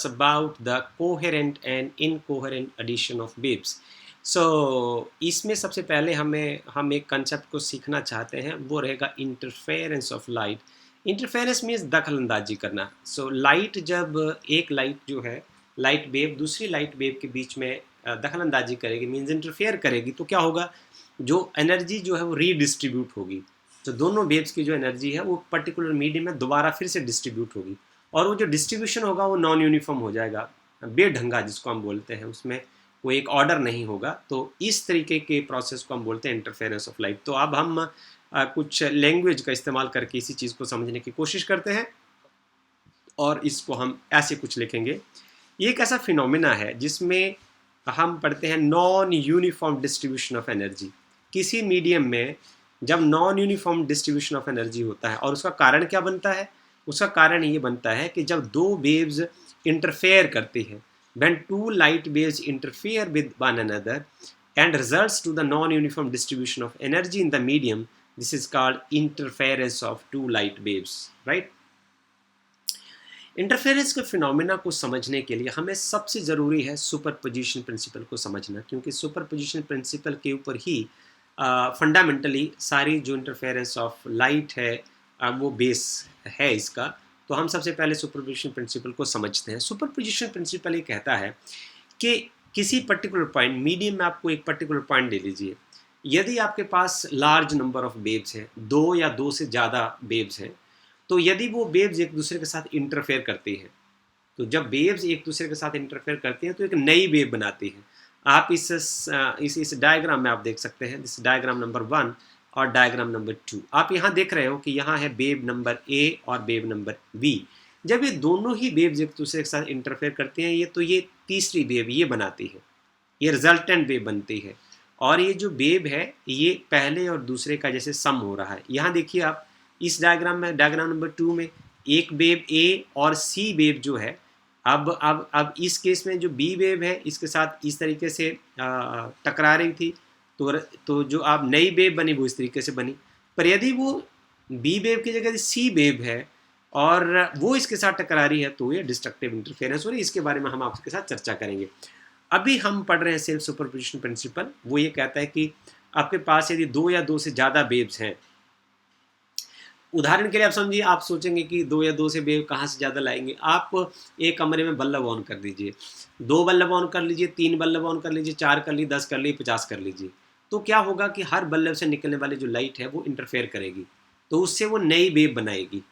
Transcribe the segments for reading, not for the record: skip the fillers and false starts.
about the coherent and incoherent addition of waves. So इसमें सबसे पहले हम एक कंसेप्ट को सीखना चाहते हैं, वो रहेगा interference of light. Interference means दखल अंदाजी करना. सो लाइट, जब एक लाइट जो है, लाइट वेव दूसरी लाइट वेव के बीच में दखल अंदाजी करेगी, मीन्स इंटरफेयर करेगी, तो क्या होगा, जो एनर्जी जो है वो रीडिस्ट्रीब्यूट होगी. तो दोनों वेव्स की जो एनर्जी है वो पर्टिकुलर मीडियम में दोबारा फिर से डिस्ट्रीब्यूट होगी, और वो जो डिस्ट्रीब्यूशन होगा वो नॉन यूनिफॉर्म हो जाएगा, बेढंगा जिसको हम बोलते हैं, उसमें कोई एक ऑर्डर नहीं होगा. तो इस तरीके के प्रोसेस को हम बोलते हैं इंटरफेरेंस ऑफ लाइट. तो अब हम कुछ लैंग्वेज का इस्तेमाल करके इसी चीज़ को समझने की कोशिश करते हैं, और इसको हम ऐसे कुछ लिखेंगे. ये एक ऐसा फिनोमिना है जिसमें हम पढ़ते हैं non uniform distribution of energy. किसी मीडियम में जब non uniform distribution of energy होता है, और उसका कारण क्या बनता है, उसका कारण ये बनता है कि जब दो वेव्स इंटरफेयर करती हैं, when two light waves interfere with one another and results to the non-uniform distribution of energy in the medium, this is called interference of two light waves, right? Interference के phenomena को समझने के लिए हमें सबसे ज़रूरी है सुपरपोजिशन प्रिंसिपल को समझना, क्योंकि सुपरपोजिशन प्रिंसिपल के ऊपर ही फंडामेंटली सारी जो इंटरफेरेंस ऑफ लाइट है वो बेस है इसका. तो हम सबसे पहले सुपरपोजिशन प्रिंसिपल को समझते हैं. सुपरपोजिशन प्रिंसिपल ये कहता है कि किसी पर्टिकुलर पॉइंट, मीडियम में आपको एक पर्टिकुलर पॉइंट ले लीजिए, यदि आपके पास लार्ज नंबर ऑफ वेव्स हैं, दो या दो से ज़्यादा वेव्स हैं, तो यदि वो वेव्स एक दूसरे के साथ इंटरफेयर करती हैं, तो जब वेव्स एक दूसरे के साथ इंटरफेयर करती हैं तो एक नई वेव बनाती हैं. आप इस डायग्राम में आप देख सकते हैं, दिस डायग्राम नंबर 1 और डायग्राम नंबर 2. आप यहाँ देख रहे हो कि यहाँ है वेव नंबर ए और वेव नंबर बी. जब ये दोनों ही वेव्स एक दूसरे के साथ इंटरफेयर करती हैं, तो ये तीसरी वेव ये बनाती है, ये रिजल्टेंट वेव बनती है. और ये जो वेव है ये पहले और दूसरे का जैसे सम हो रहा है. यहाँ देखिए आप इस डायग्राम में, डायग्राम नंबर 2 में एक वेव ए और सी वेव जो है, अब इस केस में जो बी वेव है इसके साथ इस तरीके से टकरा रही थी, तो जो आप नई वेव बनी वो इस तरीके से बनी. पर यदि वो बी वेव की जगह सी वेव है और वो इसके साथ टकरा रही है, तो ये डिस्ट्रक्टिव इंटरफेरेंस हो रही है. इसके बारे में हम आपके साथ चर्चा करेंगे. अभी हम पढ़ रहे हैं सेल्फ सुपरपोजिशन प्रिंसिपल. वो ये कहता है कि आपके पास यदि दो या दो से ज़्यादा वेव्स हैं, उदाहरण के लिए आप समझिए, आप सोचेंगे कि दो या दो से वेव कहाँ से ज़्यादा लाएंगे. आप एक कमरे में बल्ब ऑन कर दीजिए, 2 बल्ब ऑन कर लीजिए, 3 बल्ब ऑन कर लीजिए, 4 कर लीजिए, 10 कर लीजिए, 50 कर लीजिए. तो क्या होगा कि हर बल्ब से निकलने वाली जो लाइट है वो इंटरफेयर करेगी, तो उससे वो नई वेव बनाएगी.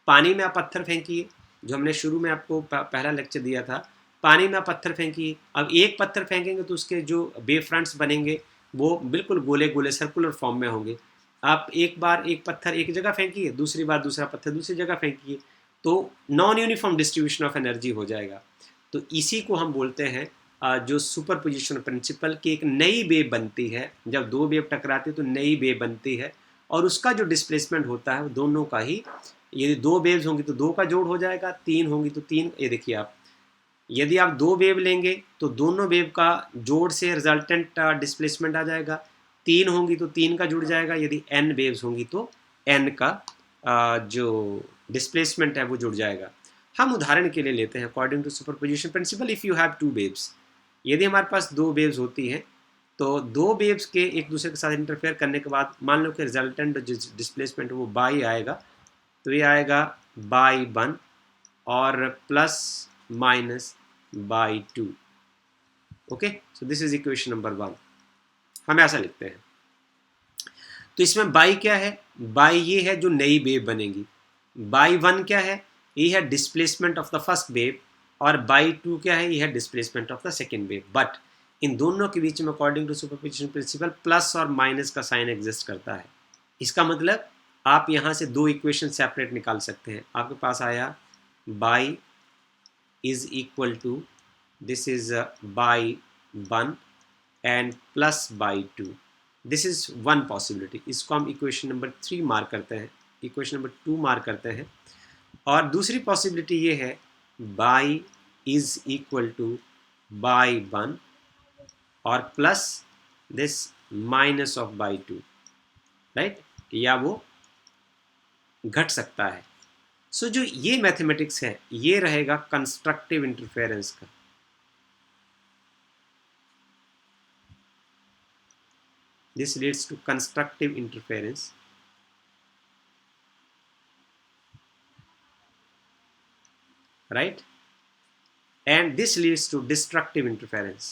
पानी में आप पत्थर फेंकिए, जो हमने शुरू में आपको पहला लेक्चर दिया था, पानी में आप पत्थर फेंकिए. अब एक पत्थर फेंकेंगे तो उसके जो वेव फ्रंट्स बनेंगे वो बिल्कुल गोले गोले सर्कुलर फॉर्म में होंगे. आप एक बार एक पत्थर एक जगह फेंकिए, दूसरी बार दूसरा पत्थर दूसरी जगह फेंकिए, तो non uniform distribution of energy हो जाएगा. तो इसी को हम बोलते हैं जो सुपरपोजिशन प्रिंसिपल की एक नई वेव बनती है. जब दो वेव टकराती है तो नई वेव बनती है, और उसका जो डिस्प्लेसमेंट होता है वो दोनों का ही, यदि 2 वेव्स होंगी तो 2 का जोड़ हो जाएगा, 3 होंगी तो 3. ये देखिए आप, यदि आप 2 वेव लेंगे तो दोनों वेव का जोड़ से रिजल्टेंट डिस्प्लेसमेंट आ जाएगा. 3 होंगी तो 3 का जुड़ जाएगा. यदि n वेव्स होंगी तो n का जो डिस्प्लेसमेंट है वो जुड़ जाएगा. हम उदाहरण के लिए लेते हैं according to superposition principle, if you have 2 waves, यदि हमारे पास 2 वेव्स होती हैं, तो 2 वेव्स के एक दूसरे के साथ इंटरफेयर करने के बाद मान लो कि रिजल्टेंट जो डिस्प्लेसमेंट वो बाई आएगा, तो ये आएगा बाई 1 और plus minus by 2. Okay, so this is equation number 1. हम ऐसा लिखते हैं. तो इसमें बाई क्या है, बाई ये है जो नई वेव बनेगी. बाई 1 क्या है, ये है displacement of the first wave, और बाई 2 क्या है, ये है displacement of the second wave. But इन दोनों के बीच में according to superposition principle plus और माइनस का साइन एग्जिस्ट करता है. इसका मतलब आप यहाँ से 2 इक्वेशन सेपरेट निकाल सकते हैं. आपके पास आया y is equal to, this is y 1 and plus y 2. This is one possibility. इसको हम इक्वेशन नंबर 3 मार्क करते हैं, इक्वेशन नंबर 2 मार्क करते हैं. और दूसरी पॉसिबिलिटी ये है by is equal to y 1 और plus this minus of by 2, right, या वो घट सकता है. सो जो ये मैथमेटिक्स है ये रहेगा कंस्ट्रक्टिव इंटरफेरेंस का। This leads to constructive interference, right? And this leads to destructive interference.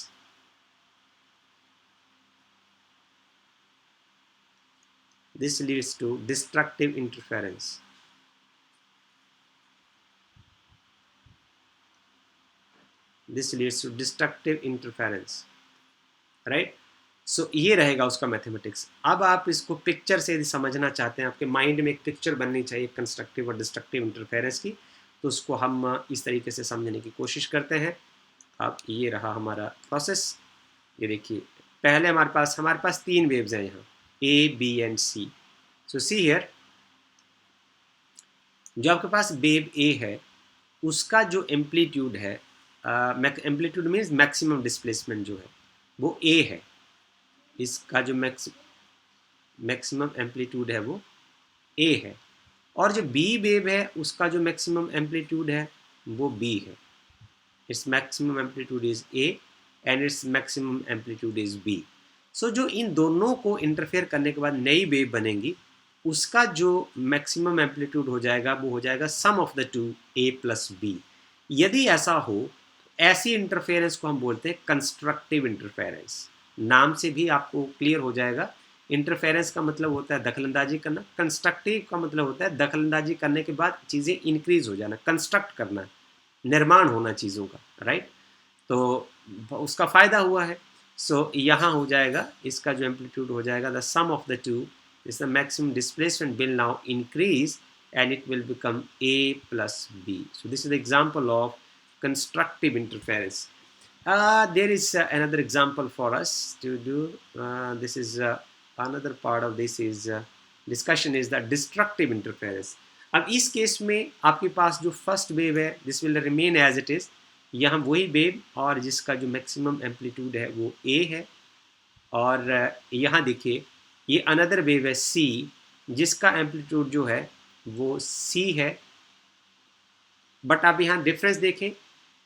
This leads to destructive interference. This leads to destructive interference, right? सो ये रहेगा उसका मैथमेटिक्स। अब आप इसको पिक्चर से यदि समझना चाहते हैं, आपके माइंड में एक पिक्चर बननी चाहिए कंस्ट्रक्टिव और डिस्ट्रक्टिव इंटरफेरेंस की, तो उसको हम इस तरीके से समझने की कोशिश करते हैं। अब ये रहा हमारा प्रोसेस। ये देखिए, पहले हमारे पास तीन वेव्स हैं यहाँ, A B and C. So C here, जो आपके पास वेव ए है उसका जो एम्पलीट्यूड है, एम्पलीट्यूड मीन्स मैक्सिमम डिस्प्लेसमेंट जो है वो ए है। इसका जो मैक्सिमम एम्पलीट्यूड है वो ए है। और जो बी वेव है उसका जो मैक्सिमम एम्पलीट्यूड है वो बी है। Its maximum amplitude is A and its maximum amplitude is B. So जो इन दोनों को इंटरफेयर करने के बाद नई वेव बनेगी, उसका जो मैक्सिमम एम्पलीट्यूड हो जाएगा वो हो जाएगा sum of the two A plus B. यदि ऐसा हो, ऐसी इंटरफेरेंस को हम बोलते हैं कंस्ट्रक्टिव इंटरफेरेंस। नाम से भी आपको क्लियर हो जाएगा, इंटरफेरेंस का मतलब होता है दखलंदाजी करना, कंस्ट्रक्टिव का मतलब होता है दखलंदाजी करने के बाद चीज़ें इंक्रीज हो जाना, कंस्ट्रक्ट करना, निर्माण होना चीज़ों का, राइट? तो उसका फ़ायदा हुआ है। सो यहाँ हो जाएगा, इसका जो एम्पलीट्यूड हो जाएगा the sum of the two is the maximum displacement will now increase and it will become A plus B. So this is the example of constructive interference. There is another example for us to do. This is another part of this is discussion is the destructive interference. अब इस case में आपके पास जो first wave है this will remain as it is. यहाँ वही wave और जिसका जो मैक्सिमम एम्पलीट्यूड है वो A है। और यहाँ देखिए ये अनदर वेव है C, जिसका एम्पलीट्यूड जो है वो C है। बट आप यहाँ डिफरेंस देखें,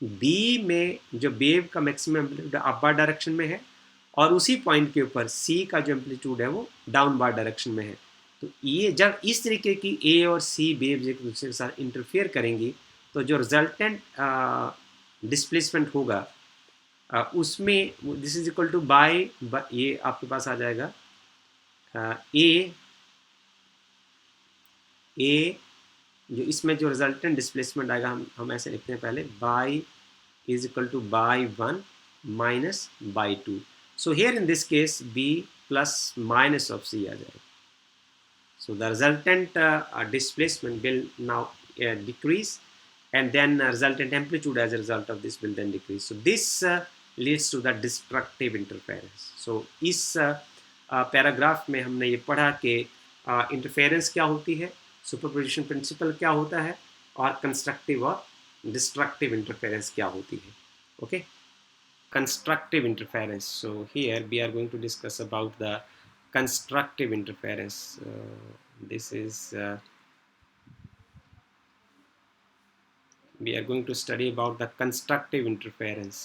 B में जो वेव का मैक्सिमम एम्पलीट्यूड अपवर्ड डायरेक्शन में है और उसी पॉइंट के ऊपर C का जो एम्पलीट्यूड है वो डाउनवर्ड डायरेक्शन में है। तो ये जब इस तरीके की A और C वेव्स एक दूसरे के साथ इंटरफेयर करेंगी तो जो रिजल्टेंट डिस्प्लेसमेंट होगा उसमें this is equal to y, ये आपके पास आ जाएगा ए जो इसमें जो रिजल्टेंट डिस्प्लेसमेंट आएगा हम ऐसे लिखते हैं पहले, by is equal to y 1 minus by 2। So here in this case B plus minus of C आ जाएगा। So the resultant displacement will now decrease and then resultant amplitude as a result of this will then decrease. So this leads to the destructive interference. So इस paragraph में हमने ये पढ़ा कि interference क्या होती है, सुपरपोजिशन प्रिंसिपल क्या होता है और कंस्ट्रक्टिव और डिस्ट्रक्टिव इंटरफेरेंस क्या होती है। Okay, constructive interference. So here we are going to discuss about the constructive interference. This is we are going to study about the constructive interference.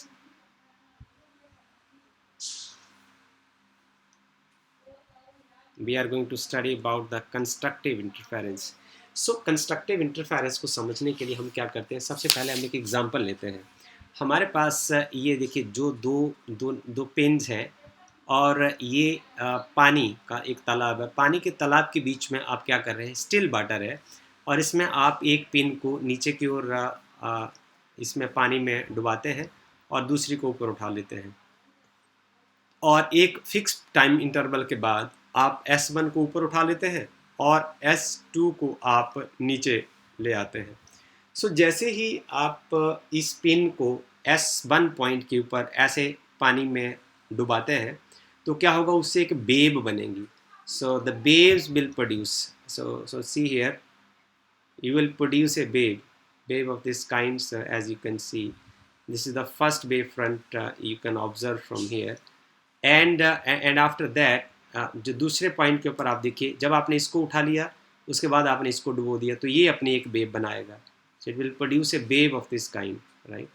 We are going to study about the constructive interference. So constructive interference को समझने के लिए हम क्या करते हैं, सबसे पहले हम एक एग्जांपल लेते हैं। हमारे पास ये देखिए जो दो पेन्स हैं और ये पानी का एक तालाब है। पानी के तालाब के बीच में आप क्या कर रहे हैं, स्टिल वाटर है और इसमें आप एक पिन को नीचे की ओर इसमें पानी में डुबाते हैं और दूसरी को ऊपर उठा लेते हैं और एक फिक्स टाइम इंटरवल के बाद आप S1 को ऊपर उठा लेते हैं और S2 को आप नीचे ले आते हैं। सो जैसे ही आप इस पिन को S1 पॉइंट के ऊपर ऐसे पानी में डुबाते हैं तो क्या होगा, उससे एक वेव बनेगी। So the waves will produce, so C here you will produce a wave of this kind. So as you can see, this is the first wave front you can observe from here and after that जो दूसरे point के ऊपर आप देखिए, जब आपने इसको उठा लिया उसके बाद आपने इसको डुबो दिया, तो ये अपनी एक वेव बनाएगा. So it will produce a wave of this kind, right.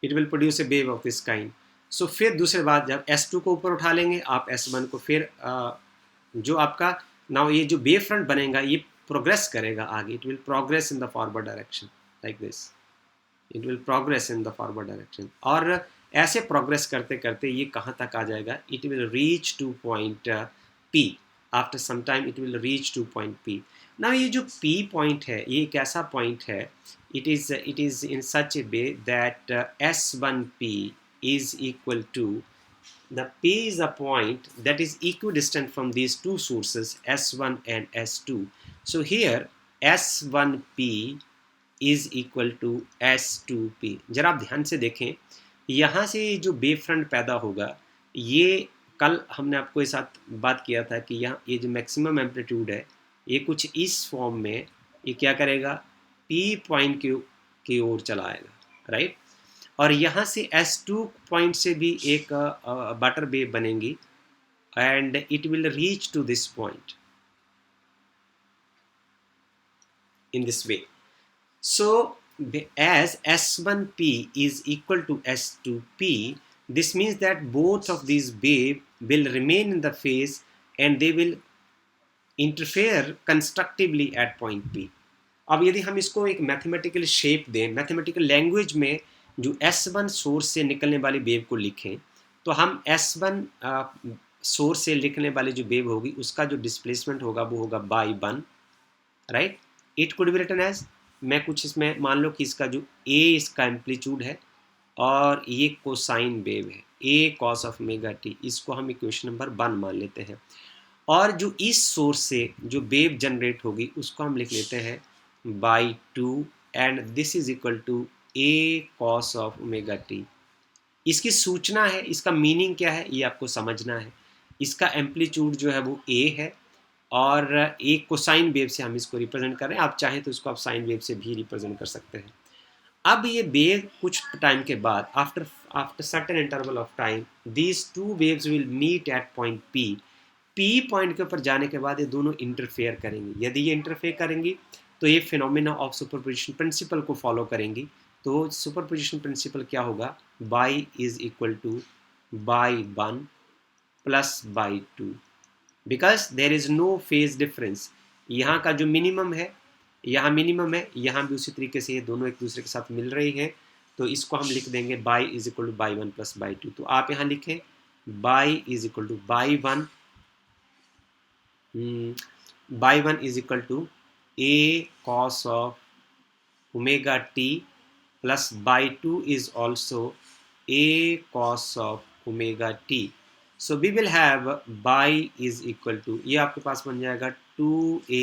It will produce a wave of this kind. So फिर दूसरे बात, जब S2 को ऊपर उठा लेंगे आप, S1 को, फिर जो आपका नाउ ये जो वेव फ्रंट बनेगा ये प्रोग्रेस करेगा आगे. It will progress in the forward direction like this. It will progress in the forward direction. और ऐसे प्रोग्रेस करते करते ये कहाँ तक आ जाएगा? It will reach to point P. After some time it will reach to point P. ना ये जो P पॉइंट है ये एक ऐसा पॉइंट है, it is in such a way that S1P is equal to, the P is a point that is equidistant from these two sources S1 and S2. So here S1P is equal to S2P. जरा आप ध्यान से देखें, यहाँ से जो wave front पैदा होगा, ये कल हमने आपको इस साथ बात किया था कि यहाँ ये जो मैक्सिमम एम्पलीट्यूड है ये कुछ इस फॉर्म में ये क्या करेगा, P पॉइंट की ओर चला आएगा, राइट. और यहाँ से S2 पॉइंट से भी एक बटर वेव बनेगी and it will reach to this point in this way. So as S1P is equal to S2P, this means that both of these waves will remain in the phase and they will interfere constructively at point P. अब यदि हम इसको एक mathematical shape दें, mathematical language में जो S1 source से निकलने वाली वेव को लिखें, तो हम S1 सोर्स से लिखने वाली जो वेव होगी उसका जो डिस्प्लेसमेंट होगा वो होगा y 1, right. It could be written as, मैं कुछ इसमें मान लो कि इसका जो A इसका एम्पलीट्यूड है और ये कोसाइन वेव है A cos of omega t, इसको हम इक्वेशन नंबर 1 मान लेते हैं. और जो इस सोर्स से जो वेव जनरेट होगी उसको हम लिख लेते हैं y 2 and this is equal to A cos of omega t. इसकी सूचना है, इसका मीनिंग क्या है ये आपको समझना है. इसका एम्पलीट्यूड जो है वो A है और एक कोसाइन वेव से हम इसको रिप्रेजेंट कर रहे हैं. आप चाहें तो इसको आप साइन वेव से भी रिप्रेजेंट कर सकते हैं. अब ये वेव कुछ टाइम के बाद after certain interval of time these two waves will meet at point P point के ऊपर जाने के बाद ये दोनों इंटरफेयर करेंगी. यदि ये इंटरफेयर करेंगी तो ये फिनोमेना ऑफ सुपरपोजिशन प्रिंसिपल को फॉलो करेंगी. तो सुपरपोजिशन प्रिंसिपल क्या होगा, y is equal to y 1 plus y 2, because there is no phase difference. यहाँ का जो मिनिमम है यहाँ मिनिमम है, यहाँ भी उसी तरीके से ये दोनों एक दूसरे के साथ मिल रही हैं. तो इसको हम लिख देंगे y is equal to y 1 plus y 2. तो आप यहाँ लिखें y is equal to y 1 is equal to A cos of omega t plus y 2 is also A cos of omega t. So we will have y is equal to, ये आपके पास बन जाएगा 2A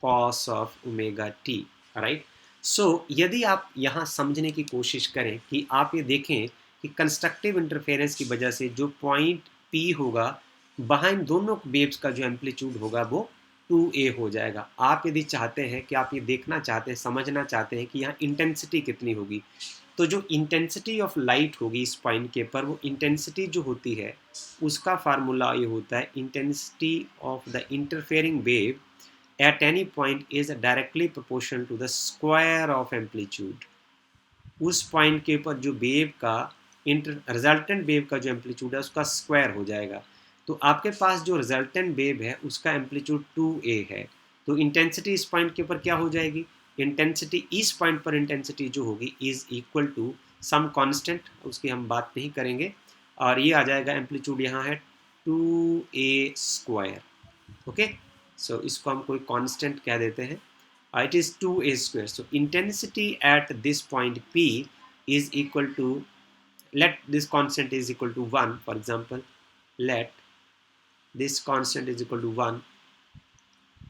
cos of omega t, right. So यदि आप यहाँ समझने की कोशिश करें कि आप ये देखें कि कंस्ट्रक्टिव इंटरफेरेंस की वजह से जो पॉइंट P होगा वहाँ इन दोनों वेव्स का जो एम्पलीट्यूड होगा वो 2A हो जाएगा. आप यदि चाहते हैं कि आप ये देखना चाहते हैं, समझना चाहते हैं कि यहाँ इंटेंसिटी कितनी होगी, तो जो इंटेंसिटी ऑफ लाइट होगी इस पॉइंट के पर, वो इंटेंसिटी जो होती है उसका फार्मूला ये होता है, intensity of the interfering wave at any point is directly proportional to the square of amplitude. उस पॉइंट के ऊपर जो वेव का रिजल्टेंट वेव का जो एम्पलीट्यूड है उसका स्क्वायर हो जाएगा. तो आपके पास जो रिजल्टेंट वेव है उसका एम्पलीट्यूड 2A है. तो इंटेंसिटी इस पॉइंट के ऊपर क्या हो जाएगी, इंटेंसिटी इस पॉइंट पर इंटेंसिटी जो होगी is equal to some constant, उसकी हम बात नहीं करेंगे, और ये आ जाएगा एम्पलीट्यूड यहाँ है 2A स्क्वायर. ओके, सो इसको हम कोई कांस्टेंट कह देते हैं. It is 2A square. So intensity at this point P is equal to, let this constant is equal to 1, for example, let this constant is equal to 1,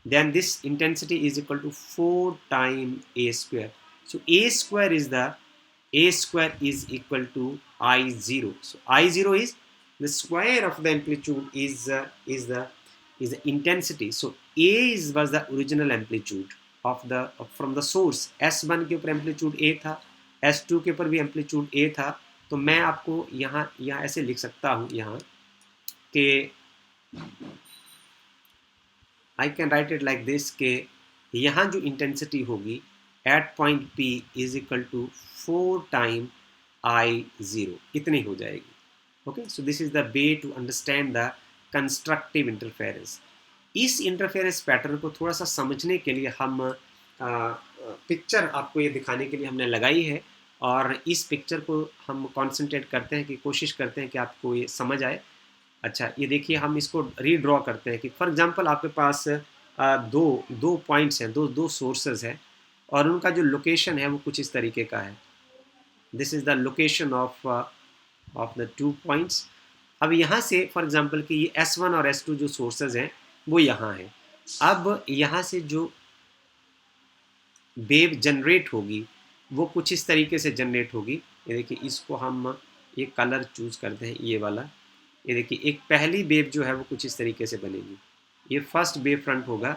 then this intensity is equal to 4 times A square. So A square is equal to I0. So I0 is the square of the amplitude is the intensity. So A was the original amplitude of the from the source. S1 के ऊपर amplitude A था, S2 के ऊपर भी amplitude A था. तो मैं आपको यहाँ ऐसे लिख सकता हूँ यहाँ कि I can write it like this के यहाँ जो इंटेंसिटी होगी at point P is equal to 4 time I0, इतनी हो जाएगी. Okay, so this is the way to understand the constructive interference. इस इंटरफेरेंस पैटर्न को थोड़ा सा समझने के लिए हम पिक्चर आपको ये दिखाने के लिए हमने लगाई है, और इस पिक्चर को हम कॉन्सेंट्रेट करते हैं कि कोशिश करते हैं कि आपको ये समझ आए. अच्छा, ये देखिए, हम इसको रीड्रॉ करते हैं कि फॉर एग्जांपल आपके पास दो पॉइंट्स हैं, दो सोर्सेज हैं, और उनका जो लोकेशन है वो कुछ इस तरीके का है. This is the location of the 2 points. अब यहाँ से फॉर एग्जांपल कि ये S1 और S2 जो सोर्सेज हैं वो यहाँ हैं. अब यहाँ से जो वेव जनरेट होगी वो कुछ इस तरीके से जनरेट होगी. ये देखिए, इसको हम ये कलर चूज़ करते हैं, ये वाला. ये देखिए, एक पहली वेव जो है वो कुछ इस तरीके से बनेगी. ये फर्स्ट वेव फ्रंट होगा.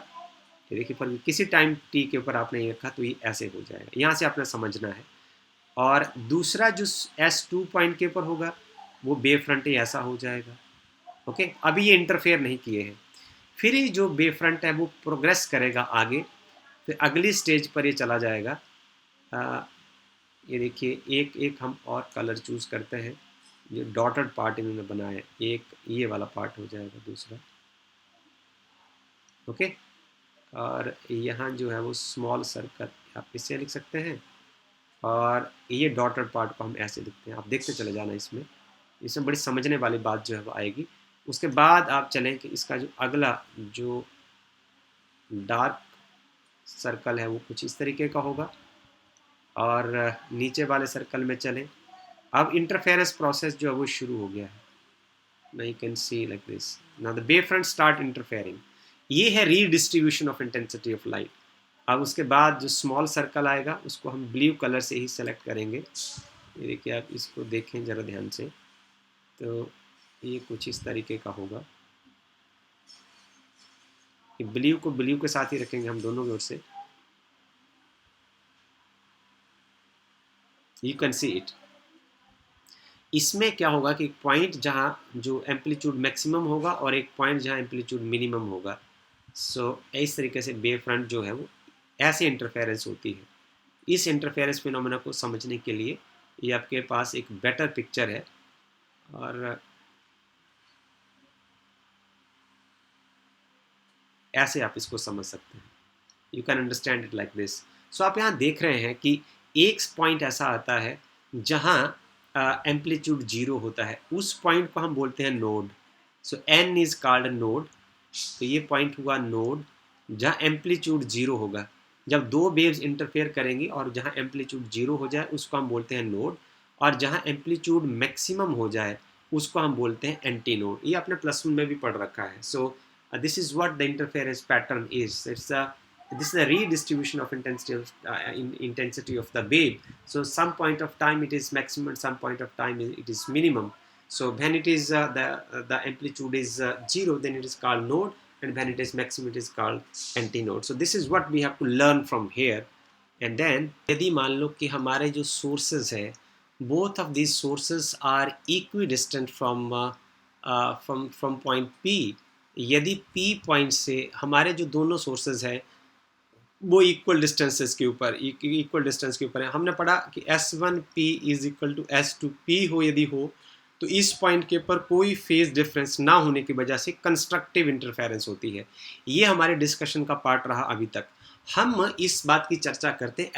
ये देखिए, पर किसी टाइम t के ऊपर आपने ये रखा तो ये ऐसे हो जाएगा. यहाँ से आपने समझना है. और दूसरा जो S2 पॉइंट के ऊपर होगा वो वेव फ्रंट ही ऐसा हो जाएगा. ओके, अभी ये इंटरफेयर नहीं किए हैं. फिर ये जो वेव फ्रंट है वो प्रोग्रेस करेगा आगे, फिर अगली स्टेज पर ये चला जाएगा. ये देखिए, एक एक हम और कलर चूज़ करते हैं. ये डॉटेड पार्ट इन्होंने बनाया, एक ये वाला पार्ट हो जाएगा दूसरा. ओके, और यहाँ जो है वो स्मॉल सर्कल आप इससे लिख सकते हैं, और ये डॉटेड पार्ट को हम ऐसे लिखते हैं. आप देखते चले जाना, इसमें बड़ी समझने वाली बात जो है वो आएगी. उसके बाद आप चलें कि इसका जो अगला जो डार्क सर्कल है वो कुछ इस तरीके का होगा, और नीचे वाले सर्कल में चलें. अब इंटरफेरेंस प्रोसेस जो है वो शुरू हो गया है. Now you can see like this. Now the wavefront start interfering. ये है redistribution of intensity of light. अब उसके बाद जो स्मॉल सर्कल आएगा उसको हम ब्लू कलर से ही सेलेक्ट करेंगे. ये देखिए, आप इसको देखें ज़रा ध्यान से, तो ये कुछ इस तरीके का होगा. कि ब्लू को ब्लू के साथ ही रखेंगे हम दोनों की ओर से. You can see it. इसमें क्या होगा कि एक पॉइंट जहाँ जो एम्पलीट्यूड मैक्सिमम होगा और एक पॉइंट जहाँ एम्पलीट्यूड मिनिमम होगा. सो इस तरीके से वेव फ्रंट जो है वो ऐसे इंटरफेरेंस होती है. इस इंटरफेरेंस फिनोमेना को समझने के लिए ये आपके पास एक बेटर पिक्चर है, और ऐसे आप इसको समझ सकते हैं. You can understand it like this. So आप यहाँ देख रहे हैं कि एक पॉइंट ऐसा आता है जहाँ एम्पलीट्यूड 0 होता है. उस पॉइंट को हम बोलते हैं node. So n is called node. तो ये पॉइंट हुआ नोड जहाँ एम्पलीट्यूड 0 होगा. जब दो वेव्स इंटरफेयर करेंगी और जहाँ एम्पलीट्यूड 0 हो जाए उसको हम बोलते हैं नोड, और जहाँ एम्पलीट्यूड मैक्सिमम हो जाए उसको हम बोलते हैं एंटी नोड. ये आपने +1 में भी पढ़ रखा है. सो this is what the interference pattern is. This is a redistribution of intensity of the wave. So some point of time it is maximum, some point of time it is minimum. So when it is the amplitude is 0, then it is called node, and when it is maximum it is called antinode. So this is what we have to learn from here. And then यदि मान लो कि हमारे जो sources है, both of these sources are equidistant from point P. यदि P point से हमारे जो दोनों सोर्सेज हैं वो इक्वल डिस्टेंसेस के ऊपर इक्वल डिस्टेंस के ऊपर है. हमने पढ़ा कि S1P is equal to S2P हो यदि हो तो इस पॉइंट के ऊपर कोई फेज डिफरेंस ना होने की वजह से कंस्ट्रक्टिव इंटरफेरेंस होती है. ये हमारे डिस्कशन का पार्ट रहा अभी तक. हम इस बात की चर्चा करते हैं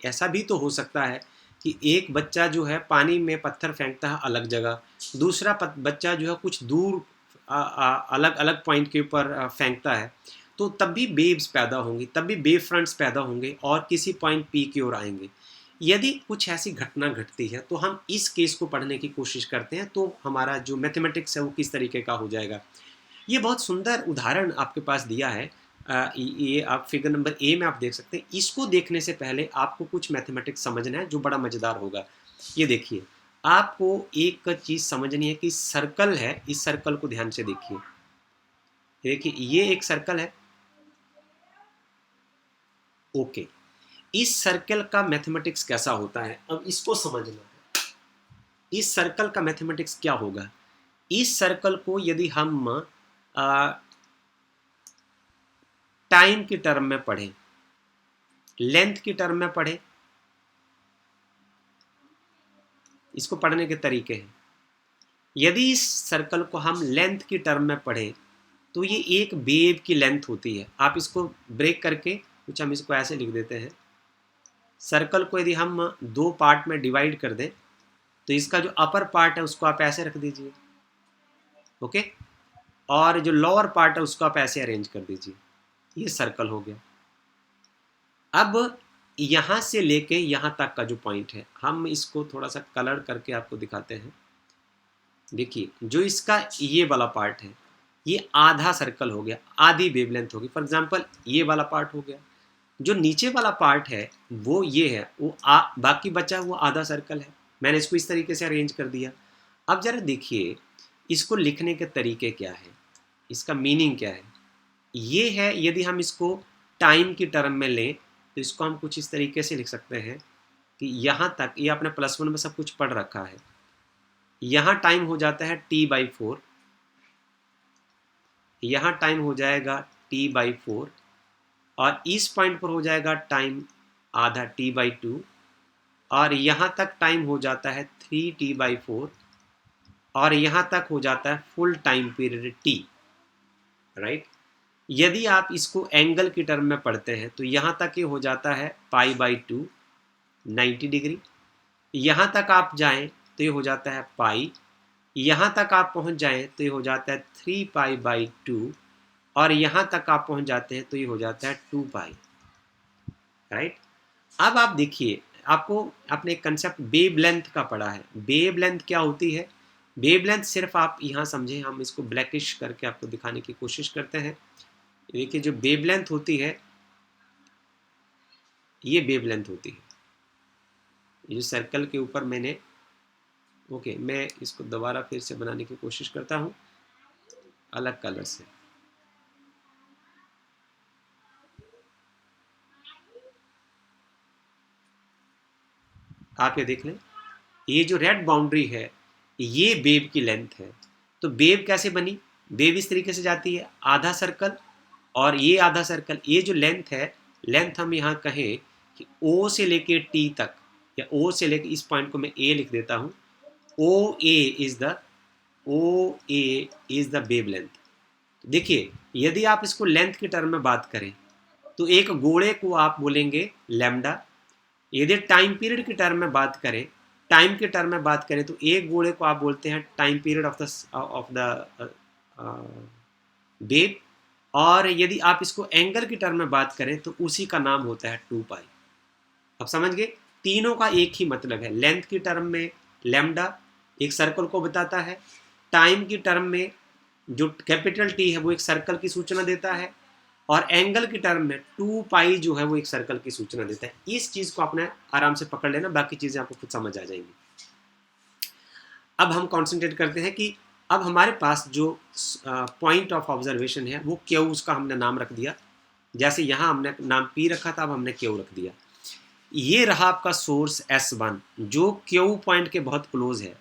ऐसा भी तो हो सकता है कि एक बच्चा जो है पानी में पत्थर फेंकता है अलग जगह, दूसरा बच्चा जो है कुछ दूर अलग अलग पॉइंट के ऊपर फेंकता है, तो तब भी वेव्स पैदा होंगी, तब भी वेव फ्रंट्स पैदा होंगे और किसी पॉइंट P की ओर आएंगे. यदि कुछ ऐसी घटना घटती है तो हम इस केस को पढ़ने की कोशिश करते हैं, तो हमारा जो मैथमेटिक्स है वो किस तरीके का हो जाएगा. ये बहुत सुंदर उदाहरण आपके पास दिया है. ये आप फिगर नंबर A में आप देख सकते हैं. इसको देखने से पहले आपको कुछ मैथमेटिक्स समझना है जो बड़ा मज़ेदार होगा. ये देखिए, आपको एक चीज़ समझनी है कि सर्कल है, इस सर्कल को ध्यान से देखिए. देखिए, ये एक सर्कल है. ओके, इस सर्कल का मैथमेटिक्स कैसा होता है अब इसको समझना है. इस सर्कल का मैथमेटिक्स क्या होगा. इस सर्कल को यदि हम टाइम की टर्म में पढ़ें, लेंथ की टर्म में पढ़ें। इसको पढ़ने के तरीके हैं। यदि इस सर्कल को हम लेंथ की टर्म में पढ़ें तो ये एक वेव की लेंथ होती है। आप इसको ब्रेक करके कुछ हम इसको ऐसे लिख देते हैं। सर्कल को यदि हम दो पार्ट में डिवाइड कर दें तो इसका जो अपर पार्ट है उसको आप ऐसे रख दीजिए, ओके, और जो लोअर पार्ट है उसको आप ऐसे अरेंज कर दीजिए। ये सर्कल हो गया। अब यहाँ से लेके यहाँ तक का जो पॉइंट है, हम इसको थोड़ा सा कलर करके आपको दिखाते हैं। देखिए, जो इसका ये वाला पार्ट है ये आधा सर्कल हो गया, आधी वेवलेंथ होगी। फॉर एग्जांपल ये वाला पार्ट हो गया। जो नीचे वाला पार्ट है वो ये है, वो बाकी बचा हुआ आधा सर्कल है। मैंने इसको इस तरीके से अरेंज कर दिया। अब जरा देखिए इसको लिखने के तरीके क्या है, इसका मीनिंग क्या है। ये है, यदि हम इसको टाइम की टर्म में लें तो इसको हम कुछ इस तरीके से लिख सकते हैं कि यहाँ तक, ये आपने +1 में सब कुछ पढ़ रखा है। यहाँ टाइम हो जाता है T/4, यहाँ टाइम हो जाएगा T/4, और इस पॉइंट पर हो जाएगा टाइम आधा T/2, और यहाँ तक टाइम हो जाता है 3T/4, और यहाँ तक हो जाता है full time period T, right. यदि आप इसको एंगल की टर्म में पढ़ते हैं तो यहाँ तक ये हो जाता है π/2 90 डिग्री। यहाँ तक आप जाएं तो ये हो जाता है पाई, यहाँ तक आप पहुँच जाएं तो ये हो जाता है 3π/2, और यहाँ तक आप पहुँच जाते हैं तो ये हो जाता है 2π, राइट। अब आप देखिए, आपको आपने एक कंसेप्ट वेव लेंथ का पढ़ा है। वेव लेंथ क्या होती है? वेव लेंथ सिर्फ आप यहाँ समझें, हम इसको ब्लैकिश करके आपको दिखाने की कोशिश करते हैं। देखिए, जो वेव लेंथ होती है ये वेव लेंथ होती है। ये जो सर्कल के ऊपर मैंने, ओके, मैं इसको दोबारा फिर से बनाने की कोशिश करता हूँ अलग कलर से। आप ये देख लें, ये जो रेड बाउंड्री है ये वेव की लेंथ है। तो वेव कैसे बनी? वेव इस तरीके से जाती है, आधा सर्कल और ये आधा सर्कल। ये जो लेंथ है, लेंथ हम यहाँ कहें कि O से लेके T तक, या O से लेके, इस पॉइंट को मैं A लिख देता हूँ। OA is the wave length. देखिए, यदि आप इसको लेंथ की टर्म में बात करें तो एक गोले को आप बोलेंगे लैम्डा। यदि टाइम पीरियड की टर्म में बात करें, टाइम के टर्म में बात करें तो एक गोले को आप बोलते हैं time period of the wave. और यदि आप इसको एंगल की टर्म में बात करें तो उसी का नाम होता है 2π। अब समझ गए, तीनों का एक ही मतलब है। लेंथ की टर्म में लैम्डा एक सर्कल को बताता है, टाइम की टर्म में जो कैपिटल T है वो एक सर्कल की सूचना देता है, और एंगल की टर्म में 2π जो है वो एक सर्कल की सूचना देता है। इस चीज को आपने आराम से पकड़ लेना, बाकी चीजें आपको खुद समझ आ जाएंगी। अब हम कॉन्सेंट्रेट करते हैं कि अब हमारे पास जो पॉइंट ऑफ ऑब्जर्वेशन है वो Q, उसका हमने नाम रख दिया। जैसे यहाँ हमने नाम P रखा था, अब हमने Q रख दिया। ये रहा आपका सोर्स S1 जो Q पॉइंट के बहुत क्लोज है।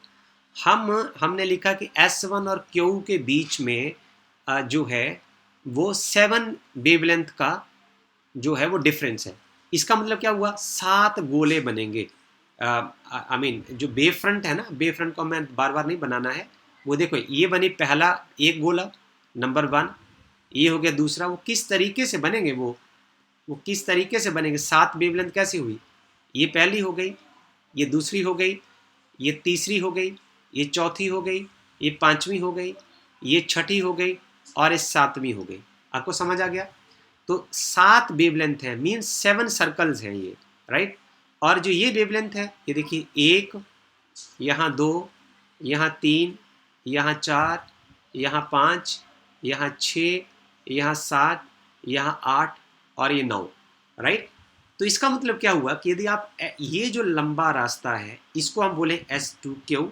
हमने लिखा कि S1 और Q के बीच में जो है वो 7 वेवलेंथ का जो है वो डिफरेंस है। इसका मतलब क्या हुआ? 7 गोले बनेंगे। आई मीन जो वेव फ्रंट है ना, वेव फ्रंट को मैं बार बार नहीं बनाना है। वो देखो, ये बनी पहला एक गोला, नंबर 1, ये हो गया दूसरा। वो किस तरीके से बनेंगे, वो किस तरीके से बनेंगे? 7 वेवलेंथ कैसे हुई? ये पहली हो गई, ये दूसरी हो गई, ये तीसरी हो गई, ये चौथी हो गई, ये पांचवी हो गई, ये छठी हो गई, और ये 7वीं हो गई। आपको समझ आ गया? तो 7 वेवलेंथ है, मीन्स 7 सर्कल्स हैं ये, राइट। और जो ये वेवलेंथ है, ये देखिए, 1, यहाँ 2, यहाँ 3, यहाँ 4, यहाँ 5, यहाँ 6, यहाँ 7, यहाँ 8, और ये 9, राइट। तो इसका मतलब क्या हुआ कि यदि आप ये जो लंबा रास्ता है इसको हम बोले S2Q,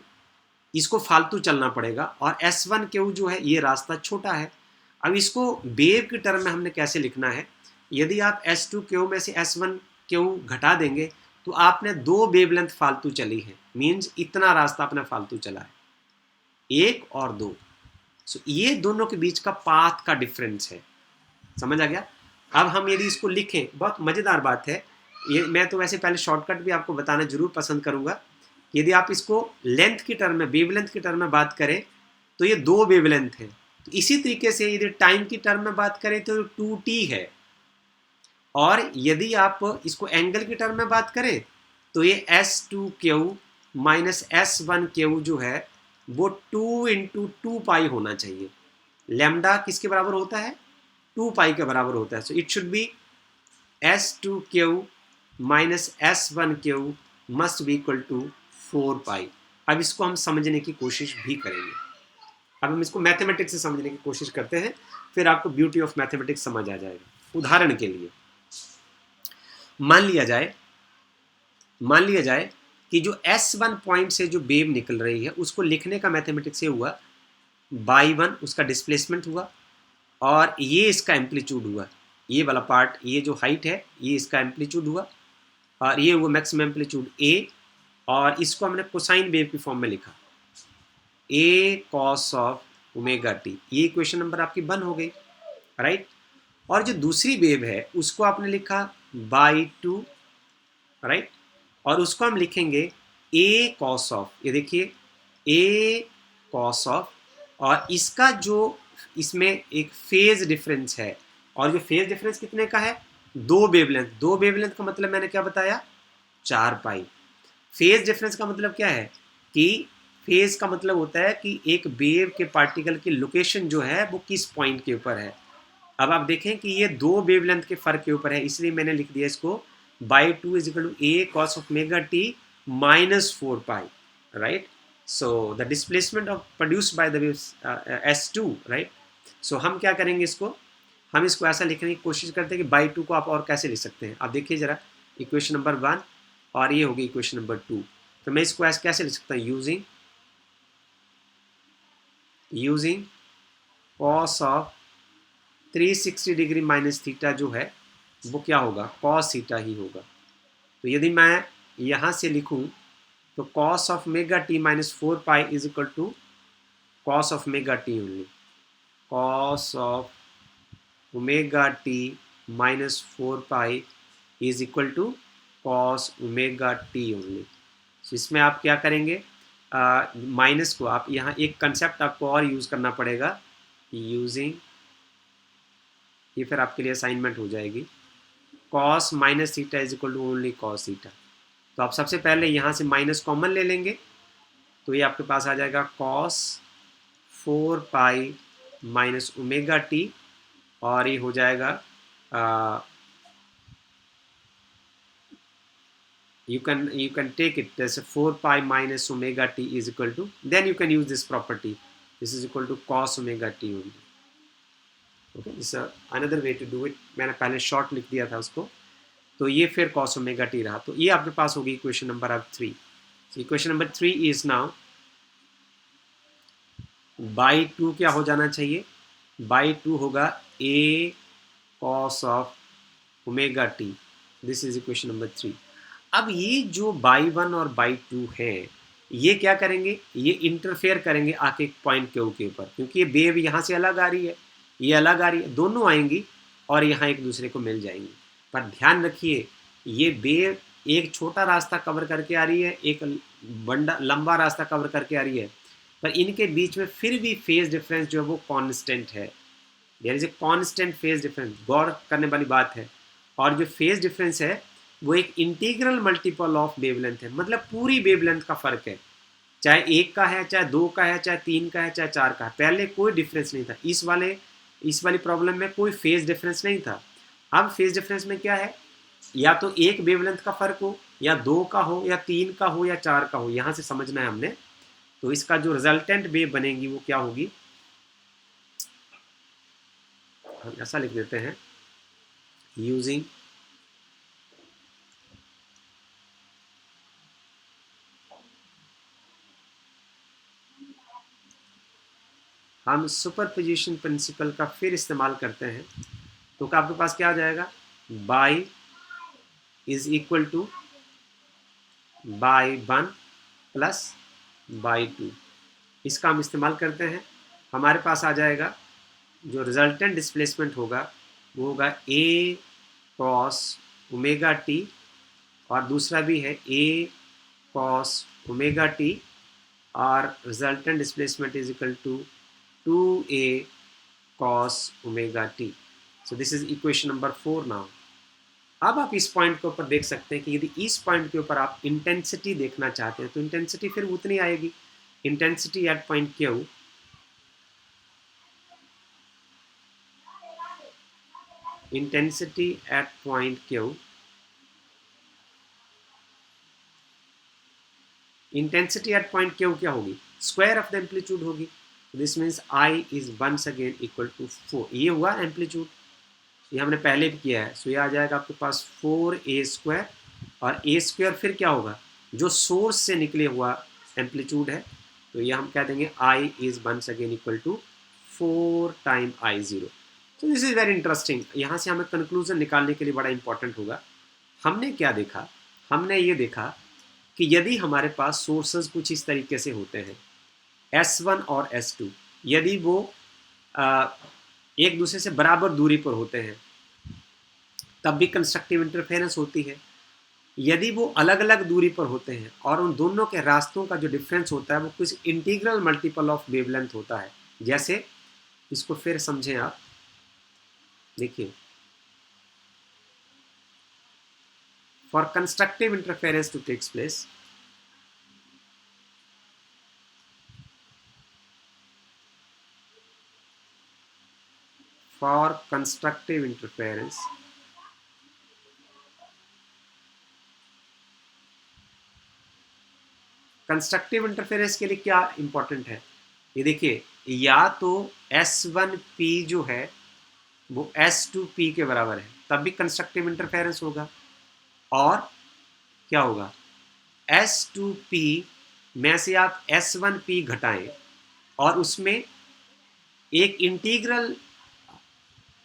इसको फालतू चलना पड़ेगा, और S1Q जो है ये रास्ता छोटा है। अब इसको वेव की टर्म में हमने कैसे लिखना है? यदि आप S2Q में से S1Q घटा देंगे तो आपने 2 वेवलेंथ फालतू चली है, मीन्स इतना रास्ता आपने फालतू चला है, 1 और 2। सो ये दोनों के बीच का पाथ का डिफरेंस है। समझ आ गया? अब हम यदि इसको लिखें, बहुत मज़ेदार बात है ये, मैं तो वैसे पहले शॉर्टकट भी आपको बताना जरूर पसंद करूंगा। यदि आप इसको लेंथ की टर्म में, वेवलेंथ की टर्म में बात करें तो ये 2 वेवलेंथ है। तो इसी तरीके से यदि टाइम की टर्म में बात करें तो 2t है, और यदि आप इसको एंगल की टर्म में बात करें तो ये S2Q माइनस S1Q जो है वो 2 इंटू 2 पाई होना चाहिए। लैम्डा किसके बराबर होता है? 2 पाई के बराबर होता है। So it should be S2Q minus S1Q must be equal to 4 pi. अब इसको हम समझने की कोशिश भी करेंगे। अब हम इसको मैथमेटिक्स से समझने की कोशिश करते हैं, फिर आपको ब्यूटी ऑफ मैथमेटिक्स समझ आ जाएगा। उदाहरण के लिए मान लिया जाए कि जो S1 पॉइंट से जो वेव निकल रही है उसको लिखने का मैथमेटिक्स से हुआ y1 उसका डिस्प्लेसमेंट हुआ, और ये इसका एम्पलीट्यूड हुआ, ये वाला पार्ट, ये जो हाइट है ये इसका एम्पलीट्यूड हुआ, और ये हुआ मैक्सिमम एम्पलीट्यूड a, और इसको हमने कोसाइन वेव की फॉर्म में लिखा a cos of omega T. ये इक्वेशन नंबर आपकी 1 हो गई, राइट। और जो दूसरी वेव है उसको आपने लिखा बाई 2, राइट, और उसको हम लिखेंगे a cos ऑफ, ये देखिए a cos ऑफ, और इसका जो इसमें एक फेज डिफरेंस है, और जो फेज डिफरेंस कितने का है? 2 वेवलेंथ। 2 वेवलेंथ का मतलब मैंने क्या बताया? 4 पाई। फेज डिफरेंस का मतलब क्या है कि फेज का मतलब होता है कि एक वेव के पार्टिकल की लोकेशन जो है वो किस पॉइंट के ऊपर है। अब आप देखें कि ये 2 वेवलेंथ के फर्क के ऊपर है, इसलिए मैंने लिख दिया इसको y 2 is equal to a cos of mega T minus 4 pi, right. So the displacement of produced by the S2, right. सो हम क्या करेंगे, हम इसको ऐसा लिखने की कोशिश करते हैं कि बाई 2 को आप और कैसे लिख सकते हैं। आप देखिए जरा, इक्वेशन नंबर 1 और ये होगी इक्वेशन नंबर 2। तो मैं इसको ऐसे कैसे लिख सकता हूँ? Using cos of 360 degree minus theta जो है वो क्या होगा? कॉस थीटा ही होगा। तो यदि मैं यहाँ से लिखूँ तो cos of mega T minus 4 pi is equal to cos of mega t only. Cos of omega t minus 4 pi is equal to cos omega t only. तो इसमें आप क्या करेंगे, माइनस को आप यहाँ एक कंसेप्ट आपको और यूज़ करना पड़ेगा, यूजिंग, ये फिर आपके लिए असाइनमेंट हो जाएगी, cos minus theta is equal to only cos theta. तो आप सबसे पहले यहाँ से माइनस कॉमन ले लेंगे, तो ये आपके पास आ जाएगा cos 4 pi minus omega t, और ये हो जाएगा you can take it as a 4 pi minus omega t is equal to, then you can use this property, this is equal to cos omega t only. Okay, this is another way to do it. मैंने पहले short लिख दिया था उसको, तो ये फिर cos omega t रहा। तो ये आपके पास होगी equation number 3। Equation number 3 is now by 2 क्या हो जाना चाहिए? बाई 2 होगा a cos of omega T. This is equation number 3। अब ये जो बाई 1 और बाई 2 है ये क्या करेंगे? ये इंटरफेयर करेंगे आके एक पॉइंट क्यू के ऊपर, क्योंकि ये वेव यहाँ से अलग आ रही है, ये अलग आ रही है, दोनों आएंगी और यहाँ एक दूसरे को मिल जाएंगी। पर ध्यान रखिए ये वेव एक छोटा रास्ता कवर करके आ रही है, एक बड़ा लंबा रास्ता कवर करके आ रही है, पर इनके बीच में फिर भी फेज डिफरेंस जो है वो कांस्टेंट है। There is a constant phase difference, गौर करने वाली बात है। और जो फेज डिफरेंस है वो एक इंटीग्रल मल्टीपल ऑफ वेवलेंथ है, मतलब पूरी वेवलेंथ का फर्क है, चाहे 1 का है, चाहे 2 का है, चाहे 3 का है, चाहे 4 का है। पहले कोई डिफरेंस नहीं था, इस वाली प्रॉब्लम में कोई फेज डिफरेंस नहीं था। अब फेज डिफरेंस में क्या है? या तो एक वेवलेंथ का फर्क हो, या 2 का हो, या 3 का हो, या 4 का हो, यहाँ से समझना है हमने। तो इसका जो रिजल्टेंट वेव बनेगी वो क्या होगी? हम ऐसा लिख देते हैं, यूजिंग हम सुपरपोजिशन प्रिंसिपल का फिर इस्तेमाल करते हैं, तो क्या आपके पास क्या आ जाएगा? By is equal to y 1 plus y 2। इसका हम इस्तेमाल करते हैं, हमारे पास आ जाएगा जो रिजल्टेंट डिस्प्लेसमेंट होगा वो होगा ए कॉस ओमेगा टी, और दूसरा भी है ए कॉस ओमेगा टी, और resultant displacement is equal to 2a cos omega T. So this is equation number 4 now. अब आप इस पॉइंट के ऊपर देख सकते हैं कि यदि इस पॉइंट के ऊपर आप इंटेंसिटी देखना चाहते हैं तो इंटेंसिटी फिर उतनी आएगी. Intensity at point Q, intensity at point Q, intensity at point Q क्या होगी? स्क्वायर ऑफ द एम्पलीट्यूड होगी. This means I is once again equal to 4. ये हुआ एम्पलीट्यूड, ये हमने पहले भी किया है. सो ये आ जाएगा आपके पास 4a², और a² फिर क्या होगा? जो सोर्स से निकले हुआ एम्पलीट्यूड है, तो ये हम कह देंगे i is once again equal to 4 time I0. तो दिस इज़ वेरी इंटरेस्टिंग. यहाँ से हमें कंक्लूजन निकालने के लिए बड़ा इंपॉर्टेंट होगा. हमने क्या देखा? हमने ये देखा कि यदि हमारे पास सोर्सेज कुछ इस तरीके से होते हैं S1 और S2, यदि वो एक दूसरे से बराबर दूरी पर होते हैं तब भी कंस्ट्रक्टिव इंटरफेरेंस होती है. यदि वो अलग अलग दूरी पर होते हैं और उन दोनों के रास्तों का जो डिफरेंस होता है वो कुछ इंटीग्रल मल्टीपल ऑफ वेवलेंथ होता है. जैसे इसको फिर समझें आप, देखिए, for constructive interference to takes place, for constructive interference constructive interference के लिए क्या इंपॉर्टेंट है? ये देखिए, या तो S1P जो है वो S2P के बराबर है तब भी कंस्ट्रक्टिव इंटरफेरेंस होगा, और क्या होगा? S2P में से आप S1P घटाएं और उसमें एक integral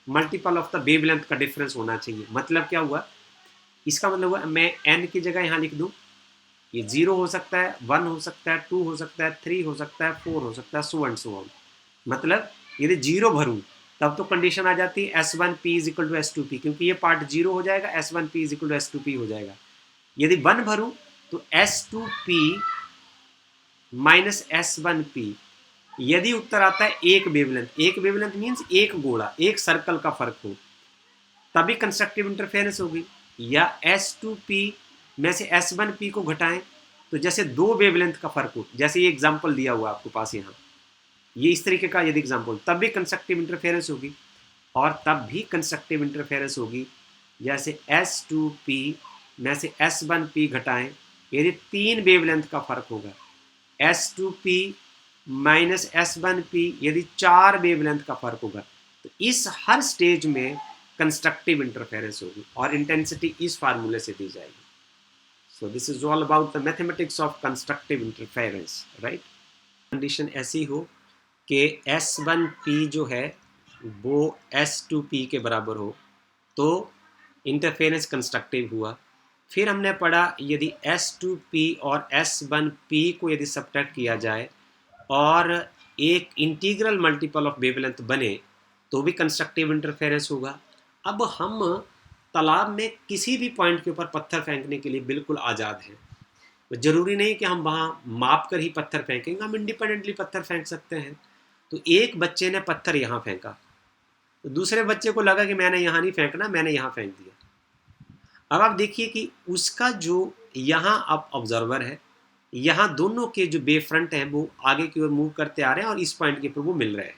multiple of the wavelength का डिफरेंस होना चाहिए. मतलब क्या हुआ? इसका मतलब हुआ मैं n की जगह यहाँ लिख दूँ, ये 0 हो सकता है, 1 हो सकता है, 2 हो सकता है, 3 हो सकता है, 4 हो सकता है, सो एंड सो ऑन. मतलब यदि 0 भरूँ तब तो कंडीशन आ जाती है S1P is equal to S2P, क्योंकि ये पार्ट 0 हो जाएगा, S1P is equal to S2P हो जाएगा. यदि 1 भरूँ तो S2P माइनस S1P. यदि उत्तर आता है एक वेवलेंथ, एक वेवलेंथ मीन्स एक गोला, एक सर्कल का फर्क हो, तभी कंस्ट्रक्टिव इंटरफेरेंस होगी. या S2P में से S1P को घटाएं तो जैसे दो वेवलेंथ का फर्क हो, जैसे ये एग्जांपल दिया हुआ आपके पास यहाँ, ये इस तरीके का यदि एग्जांपल, तब भी कंस्ट्रक्टिव इंटरफेरेंस होगी. और तब भी कंस्ट्रक्टिव इंटरफेरेंस होगी जैसे S2P में से S1P घटाएं, यदि तीन वेवलेंथ का फर्क होगा. S2P माइनस S1P यदि चार वेवलेंथ का फर्क होगा. तो इस हर स्टेज में कंस्ट्रक्टिव इंटरफेरेंस होगी और इंटेंसिटी इस फार्मूले से दी जाएगी. सो this is all about the mathematics of constructive interference, right. Condition ऐसी हो कि S1P जो है वो S2P के बराबर हो तो इंटरफेरेंस कंस्ट्रक्टिव हुआ. फिर हमने पढ़ा यदि S2P और S1P को यदि सब्ट्रैक्ट किया जाए और एक इंटीग्रल मल्टीपल ऑफ वेवलेंथ बने तो भी कंस्ट्रक्टिव इंटरफेरेंस होगा. अब हम तालाब में किसी भी पॉइंट के ऊपर पत्थर फेंकने के लिए बिल्कुल आज़ाद हैं. तो ज़रूरी नहीं कि हम वहाँ माप कर ही पत्थर फेंकेंगे, हम इंडिपेंडेंटली पत्थर फेंक सकते हैं. तो एक बच्चे ने पत्थर यहाँ फेंका तो दूसरे बच्चे को लगा कि मैंने यहाँ नहीं फेंकना, मैंने यहाँ फेंक दिया. अब आप देखिए कि उसका जो यहाँ अब ऑब्जर्वर है, यहाँ दोनों के जो वेव फ्रंट हैं वो आगे की ओर मूव करते आ रहे हैं और इस पॉइंट के ऊपर वो मिल रहे हैं.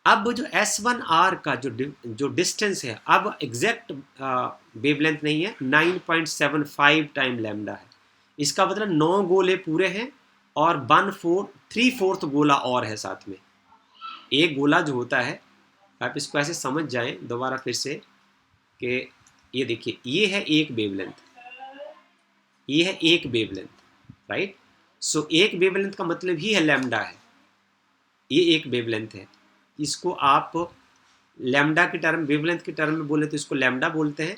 अब जो S1R का जो डिस्टेंस है अब एग्जैक्ट वेवलेंथ नहीं है, 9.75 टाइम लैम्डा है. इसका मतलब 9 गोले पूरे हैं और 3/4 गोला और है साथ में. एक गोला जो होता है, आप इसको ऐसे समझ जाएं दोबारा फिर से कि ये देखिए, ये है एक वेवलेंथ, ये है एक वेवलेंथ, राइट. सो एक वेवलेंथ का मतलब ही है लैम्डा है, ये एक वेवलेंथ है. इसको आप लैम्डा की टर्म, वेवलेंथ की टर्म में बोले तो इसको लैम्डा बोलते हैं,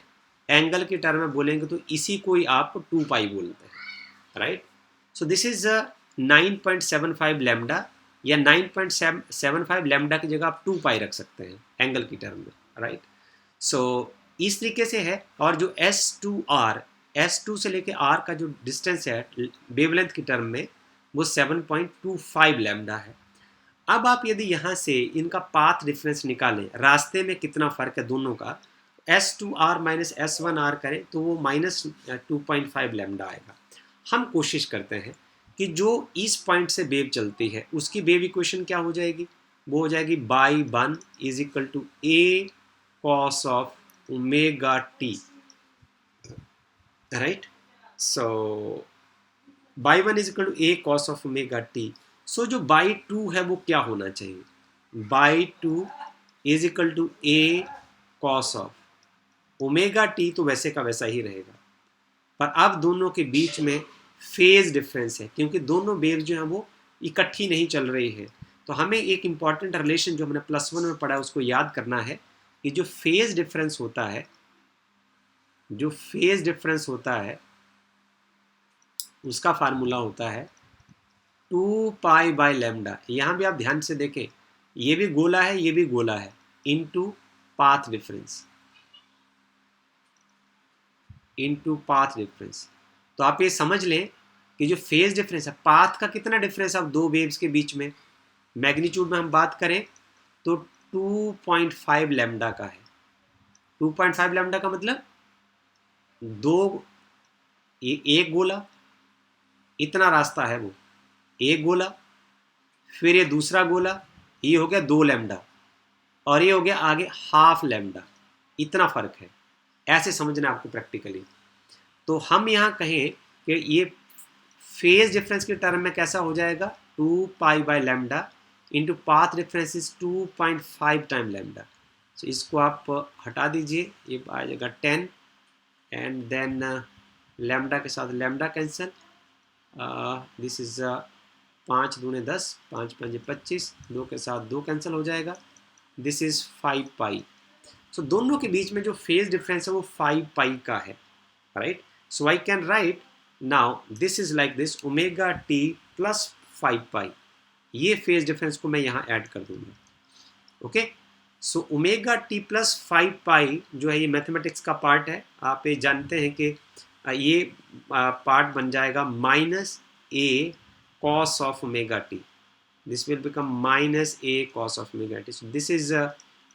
एंगल की टर्म में बोलेंगे तो इसी को ही आप 2π बोलते हैं, right. So this is 9.75 lambda, या 9.75 लैम्डा की जगह आप 2π रख सकते हैं एंगल की टर्म में, राइट. सो इस तरीके से है। और जो S2 से लेके R का जो डिस्टेंस है वेवलेंथ की टर्म में वो 7.25 लैम्डा है। अब आप यदि यहाँ से इनका पाथ डिफरेंस निकालें, रास्ते में कितना फ़र्क है दोनों का, S2R माइनस S1R करें तो वो -2.5 लैम्डा आएगा। हम कोशिश करते हैं कि जो इस पॉइंट से वेव चलती है उसकी वेव इक्वेशन क्या हो जाएगी, वो हो जाएगी y 1 is equal to A cos of omega T, right. So y 1 is equal to A cos of omega T. So जो बाई 2 है वो क्या होना चाहिए, y 2 is equal to A cos of omega T, तो वैसे का वैसा ही रहेगा। पर अब दोनों के बीच में फेज डिफरेंस है क्योंकि दोनों वेव जो है वो इकट्ठी नहीं चल रही है। तो हमें एक इंपॉर्टेंट रिलेशन जो हमने +1 में पढ़ा है उसको याद करना है कि जो फेज डिफरेंस होता है, जो फेज डिफरेंस होता है उसका फार्मूला होता है 2π/λ। यहाँ भी आप ध्यान से देखें, ये भी गोला है ये भी गोला है, into path difference, into path difference. तो आप ये समझ लें कि जो फेज डिफरेंस है, पाथ का कितना डिफरेंस है अब दो वेव्स के बीच में, मैग्नीट्यूड में हम बात करें तो 2.5 लैम्डा का है। 2.5 लैम्डा का मतलब दो, एक गोला, इतना रास्ता है वो, एक गोला, फिर ये दूसरा गोला, ये हो गया 2 लैम्डा, और ये हो गया आगे हाफ लैम्डा, इतना फर्क है। ऐसे समझना आपको प्रैक्टिकली। तो हम यहाँ कहें कि ये फेज डिफरेंस के टर्म में कैसा हो जाएगा, 2π/λ into path difference is 2.5 time lambda. तो इसको आप हटा दीजिए, ये आ जाएगा 10 एंड देन लैम्डा के साथ लैम्डा कैंसिल, दिस इज 5 दूने 10, 5 5 25, 2 के साथ 2 कैंसिल हो जाएगा, दिस इज 5π। सो दोनों के बीच में जो फेज डिफरेंस है वो 5π का है, right. So I can write now this is like this omega T plus 5π। ये फेज डिफरेंस को मैं यहाँ ऐड कर दूंगा, okay. So omega T plus 5π जो है ये मैथमेटिक्स का पार्ट है। आप ये जानते हैं कि ये पार्ट बन जाएगा minus A cos of omega T, this will become minus a cos of omega t. So this is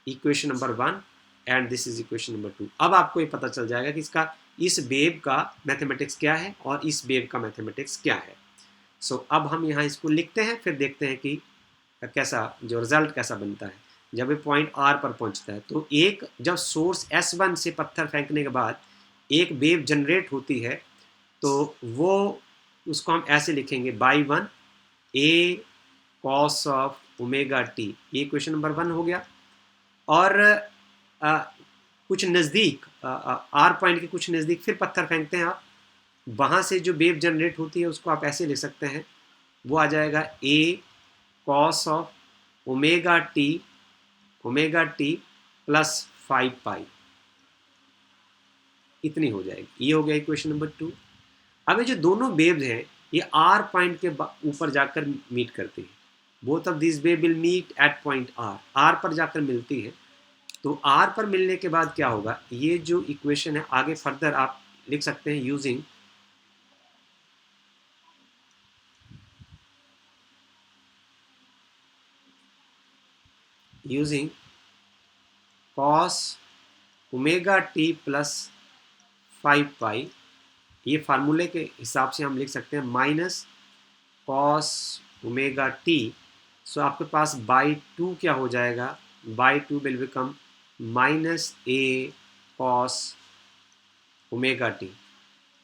equation number 1 and this is equation number 2. अब आपको ये पता चल जाएगा कि इसका, इस वेव का मैथमेटिक्स क्या है और इस वेव का मैथमेटिक्स क्या है। सो अब हम यहाँ इसको लिखते हैं, फिर देखते हैं कि कैसा जो रिजल्ट कैसा बनता है जब ये पॉइंट R पर पहुँचता है। तो एक जब सोर्स S1 से पत्थर फेंकने के बाद एक वेव जनरेट होती है तो वो, उसको हम ऐसे लिखेंगे by 1 A cos of omega T, ये क्वेश्चन नंबर 1 हो गया। और कुछ नज़दीक आर पॉइंट के कुछ नज़दीक फिर पत्थर फेंकते हैं आप, वहाँ से जो वेव जनरेट होती है उसको आप ऐसे लिख सकते हैं, वो आ जाएगा A cos of omega T plus 5π, इतनी हो जाएगी। ये हो गया इक्वेशन नंबर 2। अब ये जो दोनों वेव्स हैं ये आर पॉइंट के ऊपर जाकर मीट करती है, both of this wave will meet at point R पर जाकर मिलती है। तो आर पर मिलने के बाद क्या होगा, ये जो इक्वेशन है आगे फर्दर आप लिख सकते हैं using cos omega T plus 5π। ये फार्मूले के हिसाब से हम लिख सकते हैं माइनस कॉस ओमेगा टी। सो आपके पास बाई 2 क्या हो जाएगा, by 2 will become minus A cos omega T.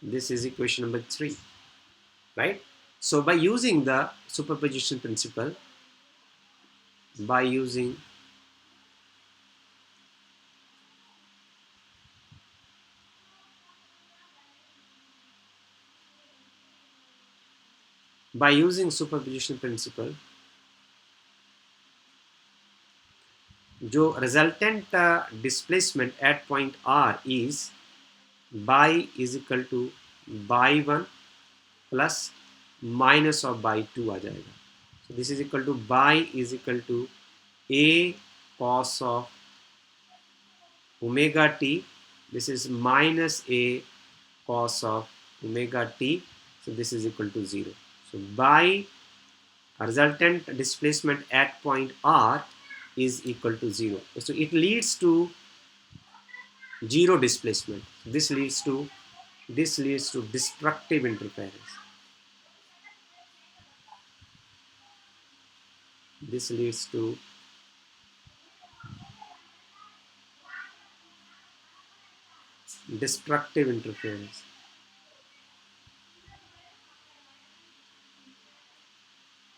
This is equation number 3, right? So by using the superposition principle, by using superposition principle, जो resultant displacement at point R is by is equal to by 1 plus minus of by 2 आ जाएगा। So this is equal to by is equal to a cos of omega t, this is minus a cos of omega t, so this is equal to 0. So by resultant displacement at point r is equal to 0, so it leads to zero displacement. This leads to destructive interference. This leads to destructive interference.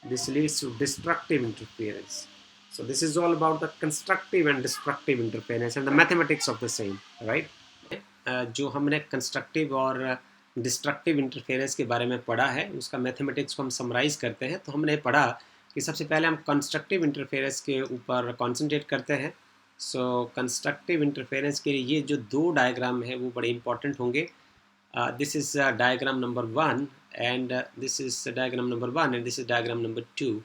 This leads to destructive interference. So this is all about the constructive and destructive interference and the mathematics of the same, right? जो हमने constructive और destructive interference के बारे में पढ़ा है उसका mathematics को हम समराइज करते हैं। तो हमने पढ़ा कि सबसे पहले हम कंस्ट्रक्टिव इंटरफेरेंस के ऊपर कॉन्सेंट्रेट करते हैं। सो कंस्ट्रक्टिव इंटरफेरेंस के लिए ये जो दो डायग्राम है वो बड़े इंपॉर्टेंट होंगे। This is diagram number 1 and this is diagram number 1 and this is diagram number 2।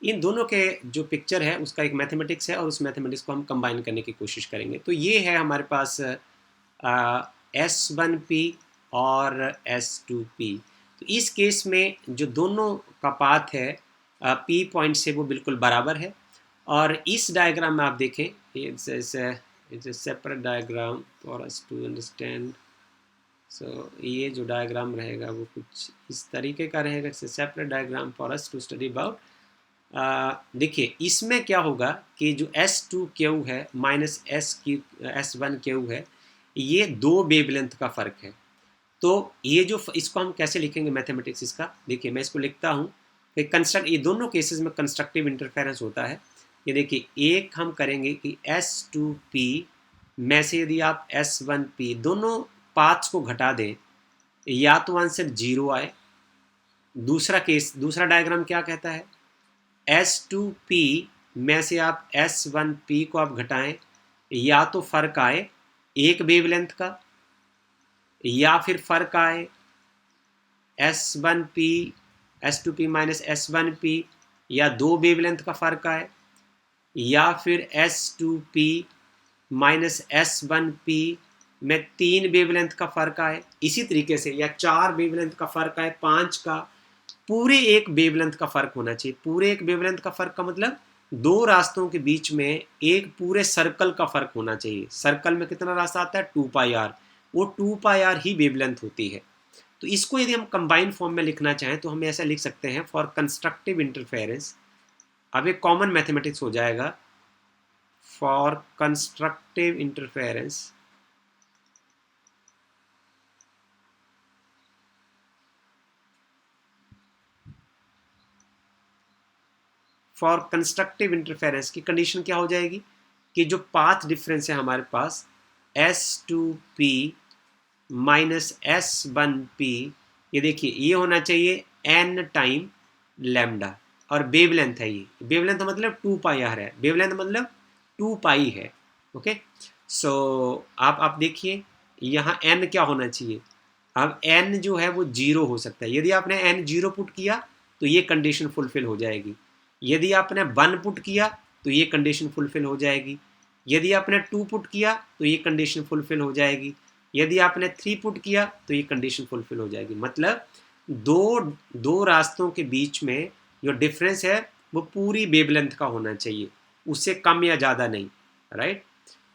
इन दोनों के जो पिक्चर है उसका एक मैथमेटिक्स है और उस मैथमेटिक्स को हम कंबाइन करने की कोशिश करेंगे। तो ये है हमारे पास S1P और S2P। तो इस केस में जो दोनों का पाथ है P पॉइंट से वो बिल्कुल बराबर है। और इस डायग्राम में आप देखें, it's a separate diagram for us to understand. So ये जो डायग्राम रहेगा वो कुछ इस तरीके का रहेगा। It's a separate diagram for us to study about. देखिए इसमें क्या होगा कि जो S2Q है माइनस S1Q है, ये दो वेवलेंथ का फ़र्क है। तो ये जो इसको हम कैसे लिखेंगे मैथमेटिक्स इसका, देखिए मैं इसको लिखता हूँ कि ये दोनों केसेस में कंस्ट्रक्टिव इंटरफेरेंस होता है। ये देखिए एक हम करेंगे कि S2P में से यदि आप S1P दोनों पाथ्स को घटा दें या तो आंसर 0 आए। दूसरा डायग्राम क्या कहता है, S2P में से आप S1P को आप घटाएं या तो फ़र्क आए एक वेवलेंथ का या फिर फ़र्क आए S2P माइनस S1P या दो वेवलेंथ का फ़र्क आए या फिर S2P माइनस S1P में 3 वेवलेंथ का फ़र्क आए। इसी तरीके से या 4 वेवलेंथ का फ़र्क आए, 5 का, पूरे एक वेवलेंथ का फ़र्क होना चाहिए। पूरे एक वेवलेंथ का फ़र्क का मतलब दो रास्तों के बीच में एक पूरे सर्कल का फ़र्क होना चाहिए। सर्कल में कितना रास्ता आता है 2πr, वो 2πr ही वेवलेंथ होती है। तो इसको यदि हम कंबाइन फॉर्म में लिखना चाहें तो हम ऐसा लिख सकते हैं फॉर कंस्ट्रक्टिव इंटरफेरेंस। अब एक कॉमन मैथमेटिक्स हो जाएगा for constructive interference for constructive interference की कंडीशन क्या हो जाएगी कि जो पाथ डिफरेंस है हमारे पास S2P माइनस S1P, ये देखिए ये होना चाहिए n टाइम लैम्डा और वेवलेंथ है। ये वेवलेंथ मतलब 2πr है, वेवलेंथ मतलब 2π है। ओके, सो आप देखिए यहाँ n क्या होना चाहिए। अब n जो है वो 0 हो सकता है। यदि आपने n 0 पुट किया तो ये कंडीशन फुलफिल हो जाएगी। यदि आपने 1 पुट किया तो ये कंडीशन फुलफिल हो जाएगी। यदि आपने 2 पुट किया तो ये कंडीशन फुलफिल हो जाएगी। यदि आपने 3 पुट किया तो ये कंडीशन फुलफिल हो जाएगी। मतलब दो रास्तों के बीच में जो डिफरेंस है वो पूरी वेवलेंथ का होना चाहिए, उससे कम या ज़्यादा नहीं, राइट।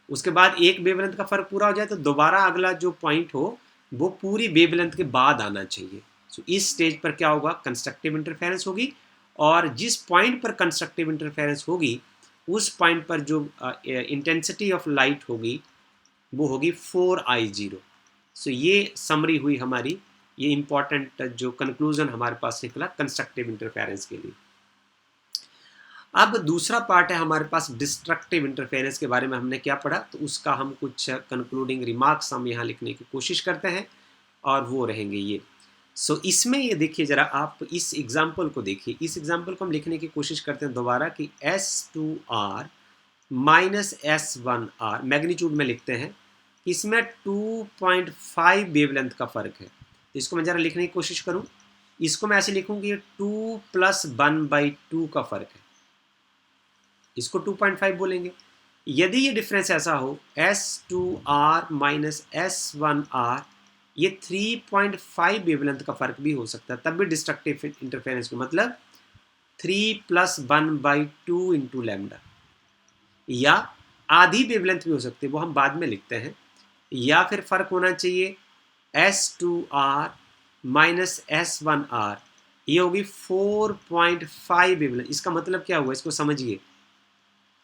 उसके बाद एक वेवलेंथ का फ़र्क पूरा हो जाए तो दोबारा अगला जो पॉइंट हो वो पूरी वेवलेंथ के बाद आना चाहिए। सो इस स्टेज पर क्या होगा, कंस्ट्रक्टिव इंटरफेरेंस होगी। और जिस पॉइंट पर कंस्ट्रक्टिव इंटरफेरेंस होगी उस पॉइंट पर जो इंटेंसिटी ऑफ लाइट होगी वो होगी 4I0। सो ये समरी हुई हमारी, ये इंपॉर्टेंट जो कंक्लूजन हमारे पास निकला कंस्ट्रक्टिव इंटरफेरेंस के लिए। अब दूसरा पार्ट है हमारे पास डिस्ट्रक्टिव इंटरफेरेंस के बारे में हमने क्या पढ़ा, तो उसका हम कुछ कंक्लूडिंग रिमार्क्स हम यहाँ लिखने की कोशिश करते हैं और वो रहेंगे ये। सो इसमें ये देखिए ज़रा आप इस एग्जाम्पल को देखिए। इस एग्जाम्पल को हम लिखने की कोशिश करते हैं दोबारा कि S2R माइनस S1R मैग्नीट्यूड में लिखते हैं। इसमें 2.5 वेवलेंथ का फ़र्क है। तो इसको मैं ज़रा लिखने की कोशिश करूँ, इसको मैं ऐसे लिखूँ कि 2 + 1/2 का फ़र्क है। इसको 2.5 बोलेंगे। यदि ये डिफरेंस ऐसा हो S2R माइनस S1R, ये 3.5 वेवलेंथ का फर्क भी हो सकता है, तब भी डिस्ट्रक्टिव इंटरफेरेंस को मतलब 3+1/2 इंटू लैम्डा, या आधी वेवलेंथ भी हो सकती है, वो हम बाद में लिखते हैं। या फिर फर्क होना चाहिए S2R माइनस S1R, ये होगी 4.5 वेवलेंथ। इसका मतलब क्या हुआ, इसको समझिए,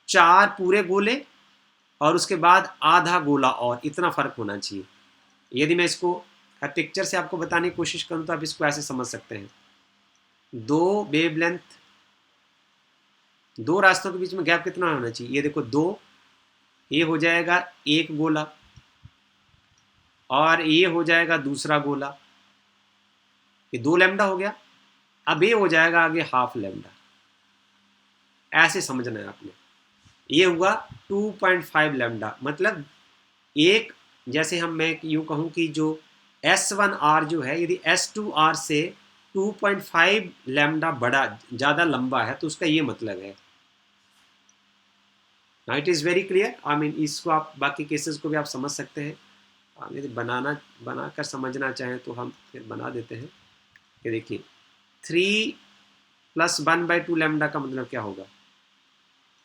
4 पूरे गोले और उसके बाद आधा गोला, और इतना फर्क होना चाहिए। यदि मैं इसको पिक्चर से आपको बताने की कोशिश करूं तो आप इसको ऐसे समझ सकते हैं, दो वेवलेंथ, दो रास्तों के बीच में गैप कितना होना चाहिए, ये देखो दो, ये हो जाएगा एक गोला और ये हो जाएगा दूसरा गोला, ये 2 लैम्डा हो गया। अब ये हो जाएगा आगे हाफ लैम्डा, ऐसे समझना है आपने। ये हुआ 2.5 लैम्डा, मतलब एक, जैसे हम मैं यूँ कहूँ कि जो S1R जो है, यदि S2R से 2.5 लैम्डा बड़ा, ज़्यादा लंबा है, तो उसका ये मतलब है। It is very clear, I mean इसको आप बाकी केसेस को भी आप समझ सकते हैं। यदि बनाकर समझना चाहें तो हम फिर बना देते हैं। ये देखिए 3+1/2 लैम्डा का मतलब क्या होगा,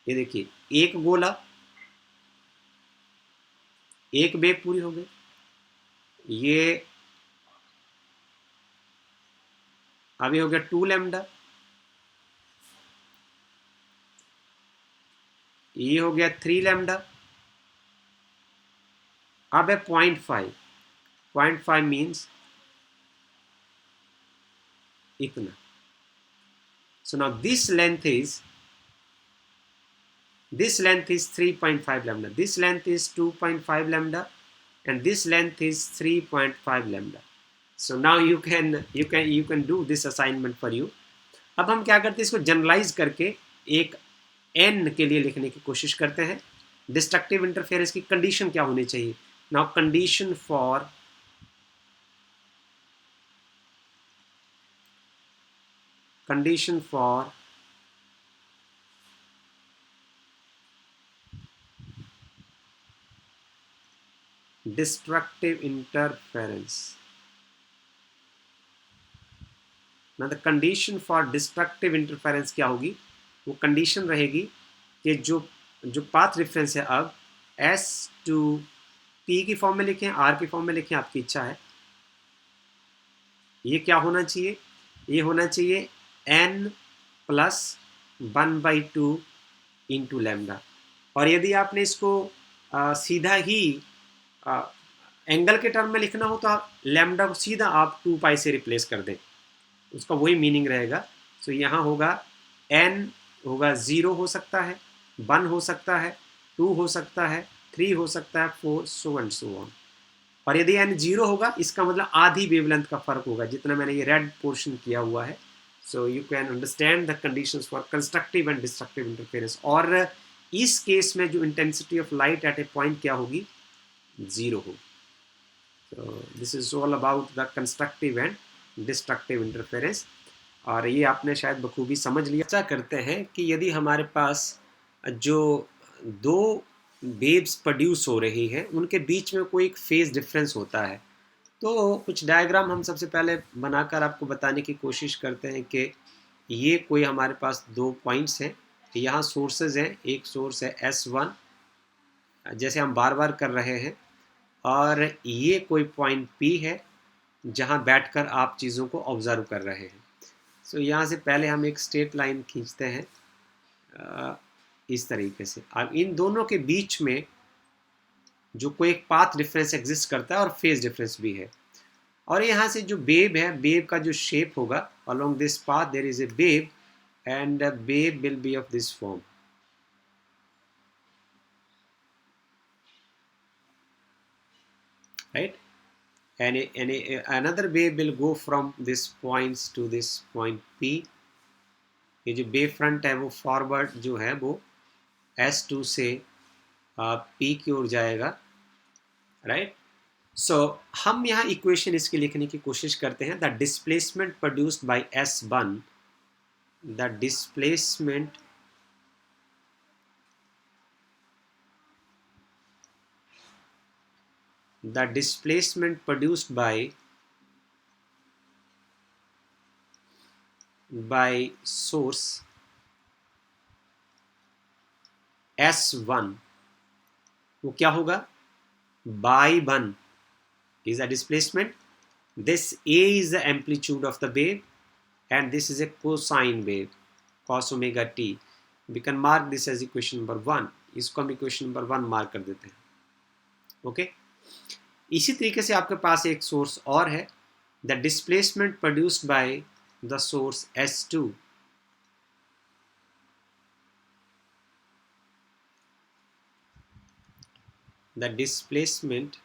ये देखिए एक गोला, एक वेव पूरी हो गई, ये अभी हो गया 2 लैम्डा, ये हो गया 3 लैम्डा, अब है 0.5 मीन्स इतना। So now this length is 3.5 lambda, this length is 2.5 lambda, and this length is 3.5 lambda. So now you can do this assignment for you. अब हम क्या करते हैं, इसको जनरलाइज करके एक n के लिए लिखने की कोशिश करते हैं। डिस्ट्रक्टिव इंटरफेरेंस की कंडीशन क्या होनी चाहिए। Now condition for destructive interference, ना the condition for destructive interference क्या होगी, वो कंडीशन रहेगी कि जो पाथ रेफरेंस है, अब S2P की फॉर्म में लिखें, R की फॉर्म में लिखें, आपकी इच्छा है। ये क्या होना चाहिए, ये होना चाहिए N+1/2 इंटू लैम्डा। और यदि आपने इसको सीधा ही एंगल के टर्म में लिखना हो तो आप लैम्डा को सीधा आप 2π से रिप्लेस कर दें, उसका वही मीनिंग रहेगा। सो यहाँ होगा n होगा 0 हो सकता है, 1 हो सकता है, 2 हो सकता है, 3 हो सकता है, 4 सो एंड सो ऑन। और यदि n 0 होगा, इसका मतलब आधी वेवलेंथ का फर्क होगा, जितना मैंने ये रेड पोर्शन किया हुआ है। So you can understand the conditions for constructive and destructive interference. और इस केस में जो intensity of light at A point क्या होगी, 0 होगी। So this is all about the constructive and destructive interference, और ये आपने शायद बखूबी समझ लिया। ऐसा करते हैं कि यदि हमारे पास जो दो वेव्स प्रोड्यूस हो रही है, उनके बीच में कोई एक फेज डिफरेंस होता है, तो कुछ डायग्राम हम सबसे पहले बनाकर आपको बताने की कोशिश करते हैं कि ये कोई हमारे पास दो पॉइंट्स हैं, यहाँ सोर्सेज हैं, एक सोर्स है S1 जैसे हम बार बार कर रहे हैं, और ये कोई पॉइंट P है जहाँ बैठकर आप चीज़ों को ऑब्जर्व कर रहे हैं। सो यहाँ से पहले हम एक स्ट्रेट लाइन खींचते हैं इस तरीके से। अब इन दोनों के बीच में जो कोई एक पाथ डिफरेंस एग्जिस्ट करता है और फेज डिफरेंस भी है, और यहाँ से जो वेव है, वेव का जो शेप होगा, along this path there is a wave, and wave will be of this form, right. and another wave will go from this points to this point P। ये जो वेव फ्रंट है वो forward जो है वो S2 से P की ओर जाएगा, राइट। सो हम यहाँ इक्वेशन इसके लिखने की कोशिश करते हैं। The displacement produced by S1, the displacement the displacement produced by source S1, वो क्या होगा, by 1 is a displacement, this A is the amplitude of the wave, and this is a cosine wave cos omega t. We can mark this as equation number 1. इसको हम equation number 1 mark कर देते हैं. Okay, इसी तरीके से आपके पास एक सोर्स और है, the displacement produced by the source S2. The displacement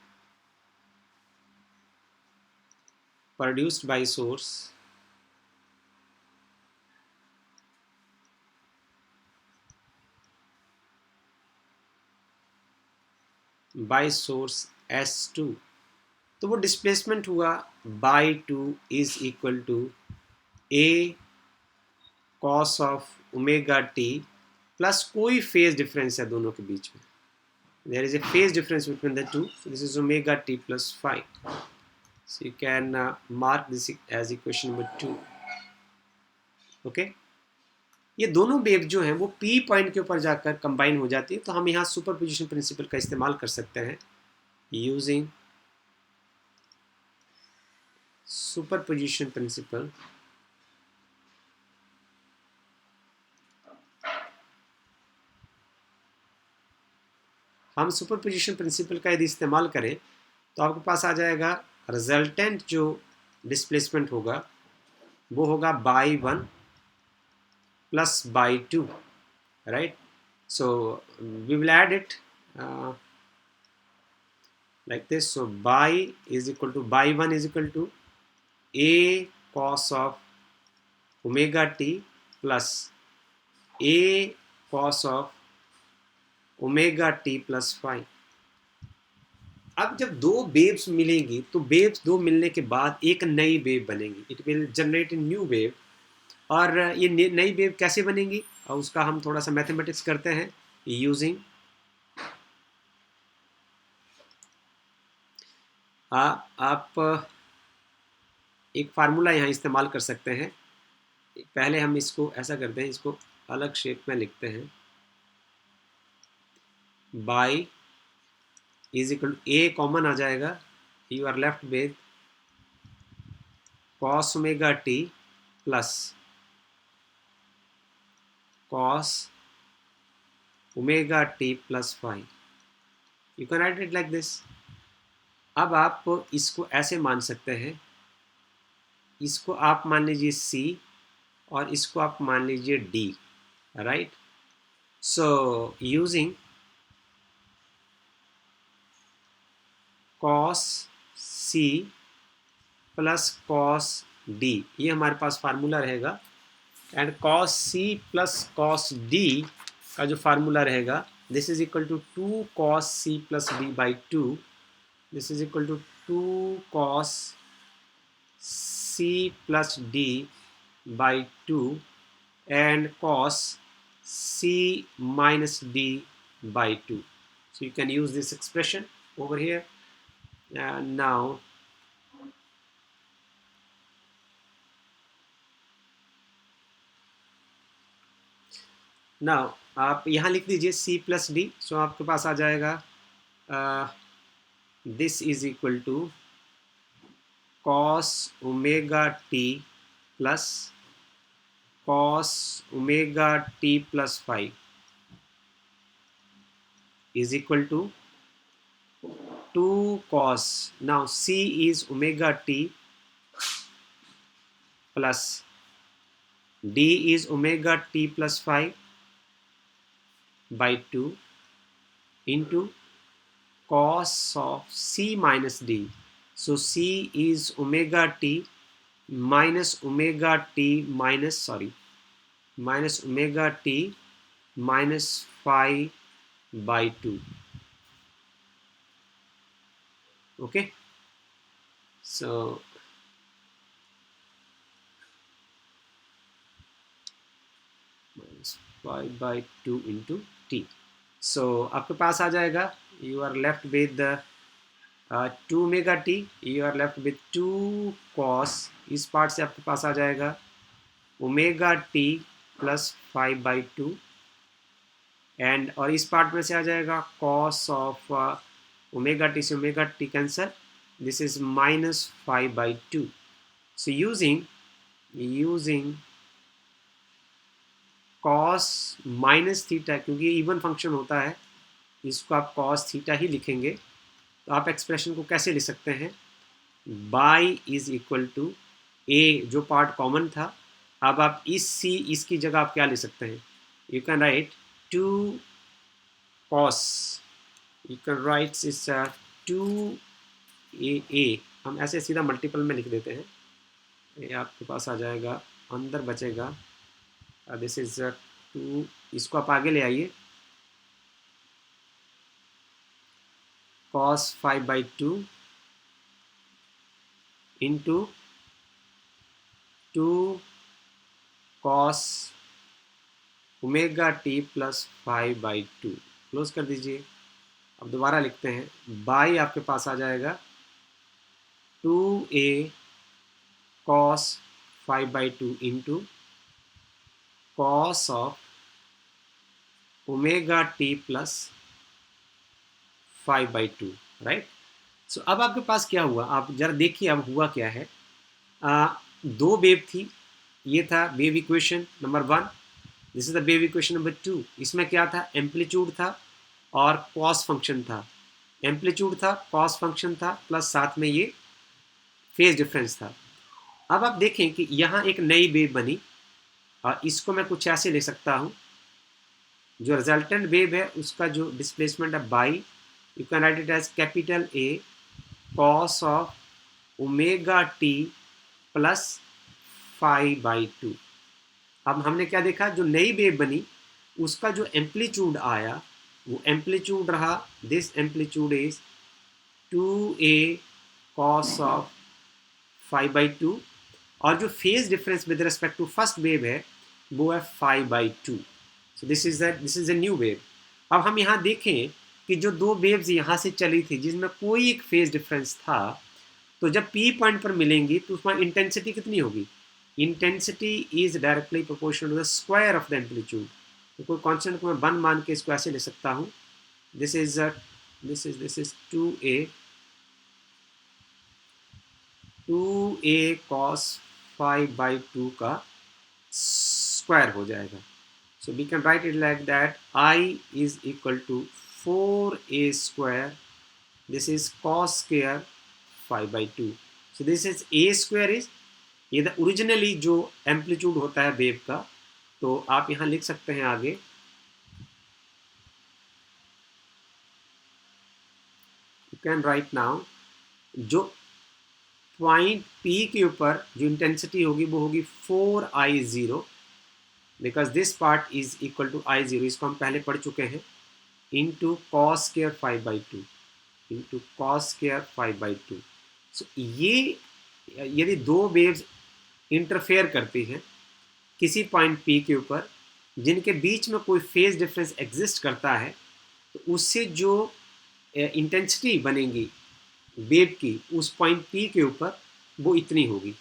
produced by source S2, तो वो डिस्प्लेसमेंट हुआ by 2 is equal to A cos of omega T plus कोई फेज डिफरेंस है दोनों के बीच में. There is a phase difference between the two, so this is omega t plus phi. So you can mark this as equation number 2. Okay, ये दोनों wave जो हैं वो P पॉइंट के ऊपर जाकर कंबाइन हो जाती है, तो हम यहाँ सुपरपोजिशन प्रिंसिपल का इस्तेमाल कर सकते हैं. यूजिंग सुपरपोजिशन प्रिंसिपल, हम सुपरपोजिशन प्रिंसिपल का यदि इस्तेमाल करें तो आपके पास आ जाएगा रिजल्टेंट जो डिस्प्लेसमेंट होगा वो होगा y 1 plus y 2, right. So we will add it like this. So by is equal to by 1 is equal to a cos of omega t plus a cos of omega t plus phi. अब जब दो waves मिलेंगी तो waves दो मिलने के बाद एक नई वेव बनेगी, it will generate a new wave. और ये नई वेव कैसे बनेगी और उसका हम थोड़ा सा मैथमेटिक्स करते हैं यूजिंग आप एक फार्मूला यहाँ इस्तेमाल कर सकते हैं. पहले हम इसको ऐसा करते हैं, इसको अलग शेप में लिखते हैं. Y is equal to A common आ जाएगा, you are left with cos omega T plus cos omega T plus phi. You can write it like this. अब आप इसको ऐसे मान सकते हैं, इसको आप मान लीजिए C और इसको आप मान लीजिए D, right. So using cos C plus cos D, ये हमारे पास फार्मूला रहेगा. And cos C plus cos D का जो फार्मूला रहेगा, this is equal to 2 cos C plus D by 2. This is equal to 2 cos C plus D by 2 and cos C minus D by 2. So you can use this expression over here. Now आप यहाँ लिख दीजिए C plus D. So आपके पास आ जाएगा this is equal to cos omega t plus cos omega t plus phi is equal to 2 cos. Now C is omega t plus D is omega t plus phi by 2 into cos of C minus D. So C is omega t minus omega t minus omega t minus phi by 2. Okay, so minus phi by 2 into t. So आपके पास आ जाएगा, you are left with the two omega t, you are left with two cos, इस part से आपके पास आ जाएगा omega T plus 5/2, and और इस part में से आ जाएगा कॉस ऑफ ओमेगा टी से omega tea cancer, this is -5/2. So using cos minus theta, क्योंकि ये इवन फंक्शन होता है, इसको आप cos थीटा ही लिखेंगे, तो आप एक्सप्रेशन को कैसे लिख सकते हैं, बाई इज इक्वल टू ए, जो पार्ट कॉमन था, अब आप इस सी, इसकी जगह आप क्या लिख सकते हैं, you can write two cos, you can write इस टू ए, हम ऐसे सीधा मल्टीपल में लिख देते हैं, ये आपके पास आ जाएगा, अंदर बचेगा, दिस इज टू, इसको आप आगे ले आइए, cos 5/2 into 2 cos omega T plus 5/2, close कर दीजिए। अब दोबारा लिखते हैं, बाई आपके पास आ जाएगा 2a cos 5/2 into cos of omega T plus 5/2, right. So अब आपके पास क्या हुआ, आप जरा देखिए अब हुआ क्या है, दो वेव थी, ये था wave equation number 1, this is the wave equation number 2, इसमें क्या था, एम्पलीट्यूड था और कॉस फंक्शन था, एम्पलीट्यूड था, कॉस फंक्शन था, प्लस साथ में ये फेज डिफरेंस था। अब आप देखें कि यहाँ एक नई वेव बनी, और इसको मैं कुछ ऐसे ले सकता हूँ, जो रिजल्टेंट वेव है उसका जो डिस्प्लेसमेंट है y, you can write it as capital A cos of omega T plus 5/2। अब हमने क्या देखा, जो नई वेव बनी उसका जो एम्पलीट्यूड आया, वो एम्पलीट्यूड रहा, this amplitude is 2a cos of 5/2, और जो phase difference with respect to first wave है वो है 5/2। So this is a new wave. अब हम यहाँ देखें कि जो दो वेव्स यहाँ से चली थी जिसमें कोई एक फेज डिफरेंस था, तो जब P पॉइंट पर मिलेंगी तो उसमें इंटेंसिटी कितनी होगी, intensity is directly proportional to the square of the amplitude. तो कोई कॉन्स्टेंट को मैं 1 मान के इसको ऐसे ले सकता हूँ, दिस इज 2a cos 5/2 का स्क्वायर हो जाएगा। So we can write it like that, I is equal to 4a square, this is cos square 5/2. So this is a square is, ये the originally जो एम्पलीट्यूड होता है wave का, तो आप यहाँ लिख सकते हैं आगे, you can write now, जो पॉइंट P के ऊपर जो इंटेंसिटी होगी वो होगी 4I0, because this part is equal to I0, इसको हम पहले पढ़ चुके हैं, into cos square 5/2 into cos square 5/2। So ये यदि दो वेव्स इंटरफेयर करती हैं किसी पॉइंट P के ऊपर, जिनके बीच में कोई फेज डिफरेंस एग्जिस्ट करता है, तो उससे जो इंटेंसिटी बनेगी वेव की उस पॉइंट P के ऊपर वो इतनी होगी।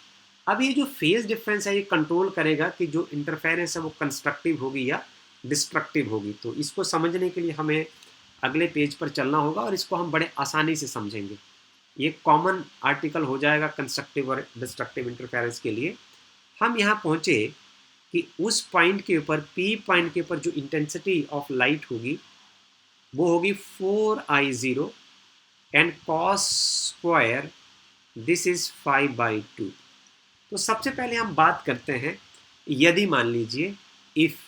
अब ये जो फेज डिफरेंस है ये कंट्रोल करेगा कि जो इंटरफेरेंस है वो कंस्ट्रक्टिव होगी या डिस्ट्रक्टिव होगी। तो इसको समझने के लिए हमें अगले पेज पर चलना होगा और इसको हम बड़े आसानी से समझेंगे। ये कॉमन आर्टिकल हो जाएगा कंस्ट्रक्टिव और डिस्ट्रक्टिव इंटरफेरेंस के लिए। हम यहाँ पहुँचे कि उस पॉइंट के ऊपर, P पॉइंट के ऊपर जो इंटेंसिटी ऑफ लाइट होगी वो होगी 4I0 and cos square this is 5/2। तो सबसे पहले हम बात करते हैं, यदि मान लीजिए इफ,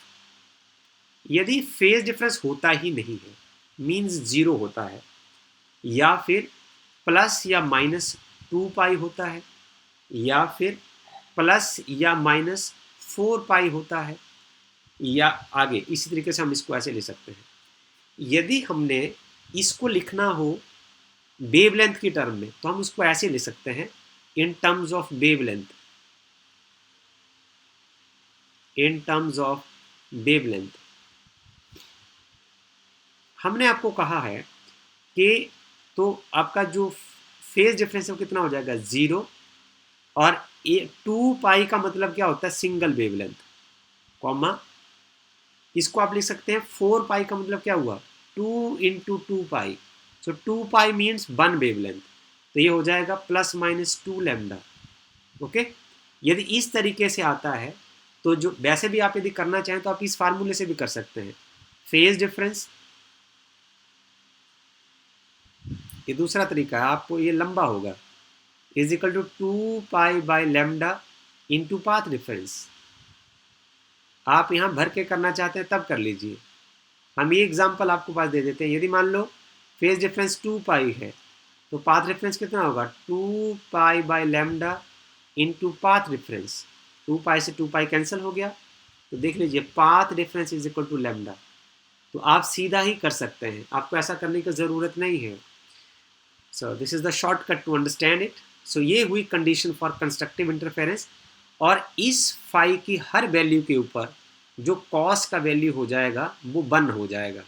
यदि फेज डिफरेंस होता ही नहीं है, मींस जीरो होता है, या फिर प्लस या माइनस 2π होता है, या फिर प्लस या माइनस 4π होता है, या आगे इसी तरीके से हम इसको ऐसे ले सकते हैं। यदि हमने इसको लिखना हो वेवलेंथ की टर्म में तो हम इसको ऐसे ले सकते हैं, in terms of wavelength, in terms of wavelength. हमने आपको कहा है कि तो आपका जो फेज डिफरेंस कितना हो जाएगा 0, और 2 पाई का मतलब क्या होता है सिंगल वेवलेंथ, कॉमा इसको आप लिख सकते हैं 4 पाई का मतलब क्या हुआ 2 इंटू 2 पाई, सो 2 पाई मीन्स 1 वेवलेंथ, तो ये हो जाएगा प्लस माइनस 2 लैम्डा। ओके, यदि इस तरीके से आता है तो जो वैसे भी आप यदि करना चाहें तो आप इस फार्मूले से भी कर सकते हैं। फेज डिफरेंस, ये दूसरा तरीका है, आपको ये लंबा होगा, is equal to 2 pi by lambda into path difference. आप यहाँ भर के करना चाहते हैं तब कर लीजिए। हम ये एग्जांपल आपको पास दे देते हैं। यदि मान लो फेज डिफरेंस 2 पाई है तो पाथ डिफरेंस कितना होगा 2 pi by lambda into path difference. 2 pi से 2 पाई कैंसिल हो गया, तो देख लीजिए path difference is equal to lambda. तो आप सीधा ही कर सकते हैं, आपको ऐसा करने की ज़रूरत नहीं है। So this is the shortcut to understand it. So ये हुई कंडीशन फॉर कंस्ट्रक्टिव इंटरफेरेंस, और इस फाई की हर वैल्यू के ऊपर जो कॉस का वैल्यू हो जाएगा वो 1 हो जाएगा।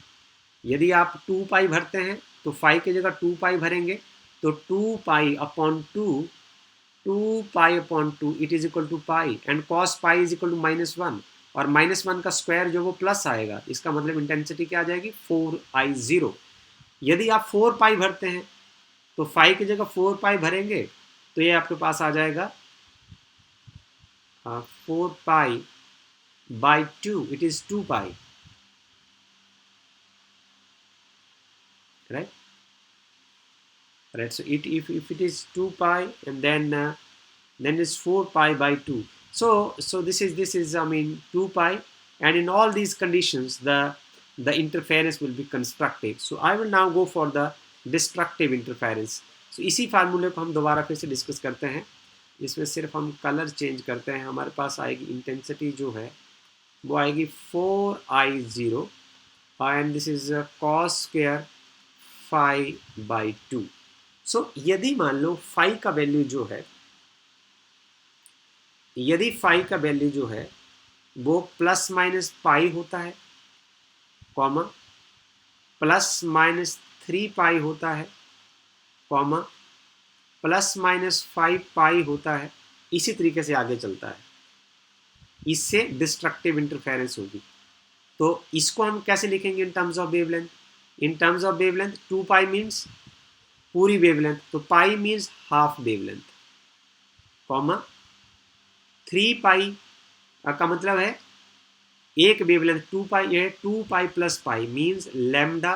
यदि आप 2 पाई भरते हैं तो फाई की जगह 2 पाई भरेंगे, तो 2 pi upon 2 pi upon 2 it is equal to pi, and cos pi is equal to -1, और -1 का स्क्वायर जो वो प्लस आएगा, इसका मतलब इंटेंसिटी क्या आ जाएगी 4I0। यदि आप 4 पाई भरते हैं तो फाई की जगह 4 पाई भरेंगे तो ये आपके पास आ जाएगा 4 pi by 2, it is 2 pi, right? Right, so if it is 2 pi, and then it's 4 pi by 2. So this is I mean 2 pi, and in all these conditions the interference will be constructive. So I will now go for the destructive interference. So इसी फार्मूले को हम दोबारा फिर से discuss करते हैं। इसमें सिर्फ हम कलर चेंज करते हैं। हमारे पास आएगी इंटेंसिटी जो है वो आएगी 4I0, and this is cos square phi by 2। सो यदि मान लो फाई का वैल्यू जो है, यदि फाई का वैल्यू जो है वो प्लस माइनस पाई होता है, कॉमा +-3 पाई होता है, कॉमा +-5 पाई होता है, इसी तरीके से आगे चलता है, इससे डिस्ट्रक्टिव इंटरफेरेंस होगी। तो इसको हम कैसे लिखेंगे in terms of wavelength? In terms of wavelength 2 pi means पूरी वेवलेंथ, तो पाई मीन्स हाफ वेवलेंथ, कॉमा 3 पाई का मतलब है एक वेवलेंथ 2 पाई है, 2 pi plus pi means lambda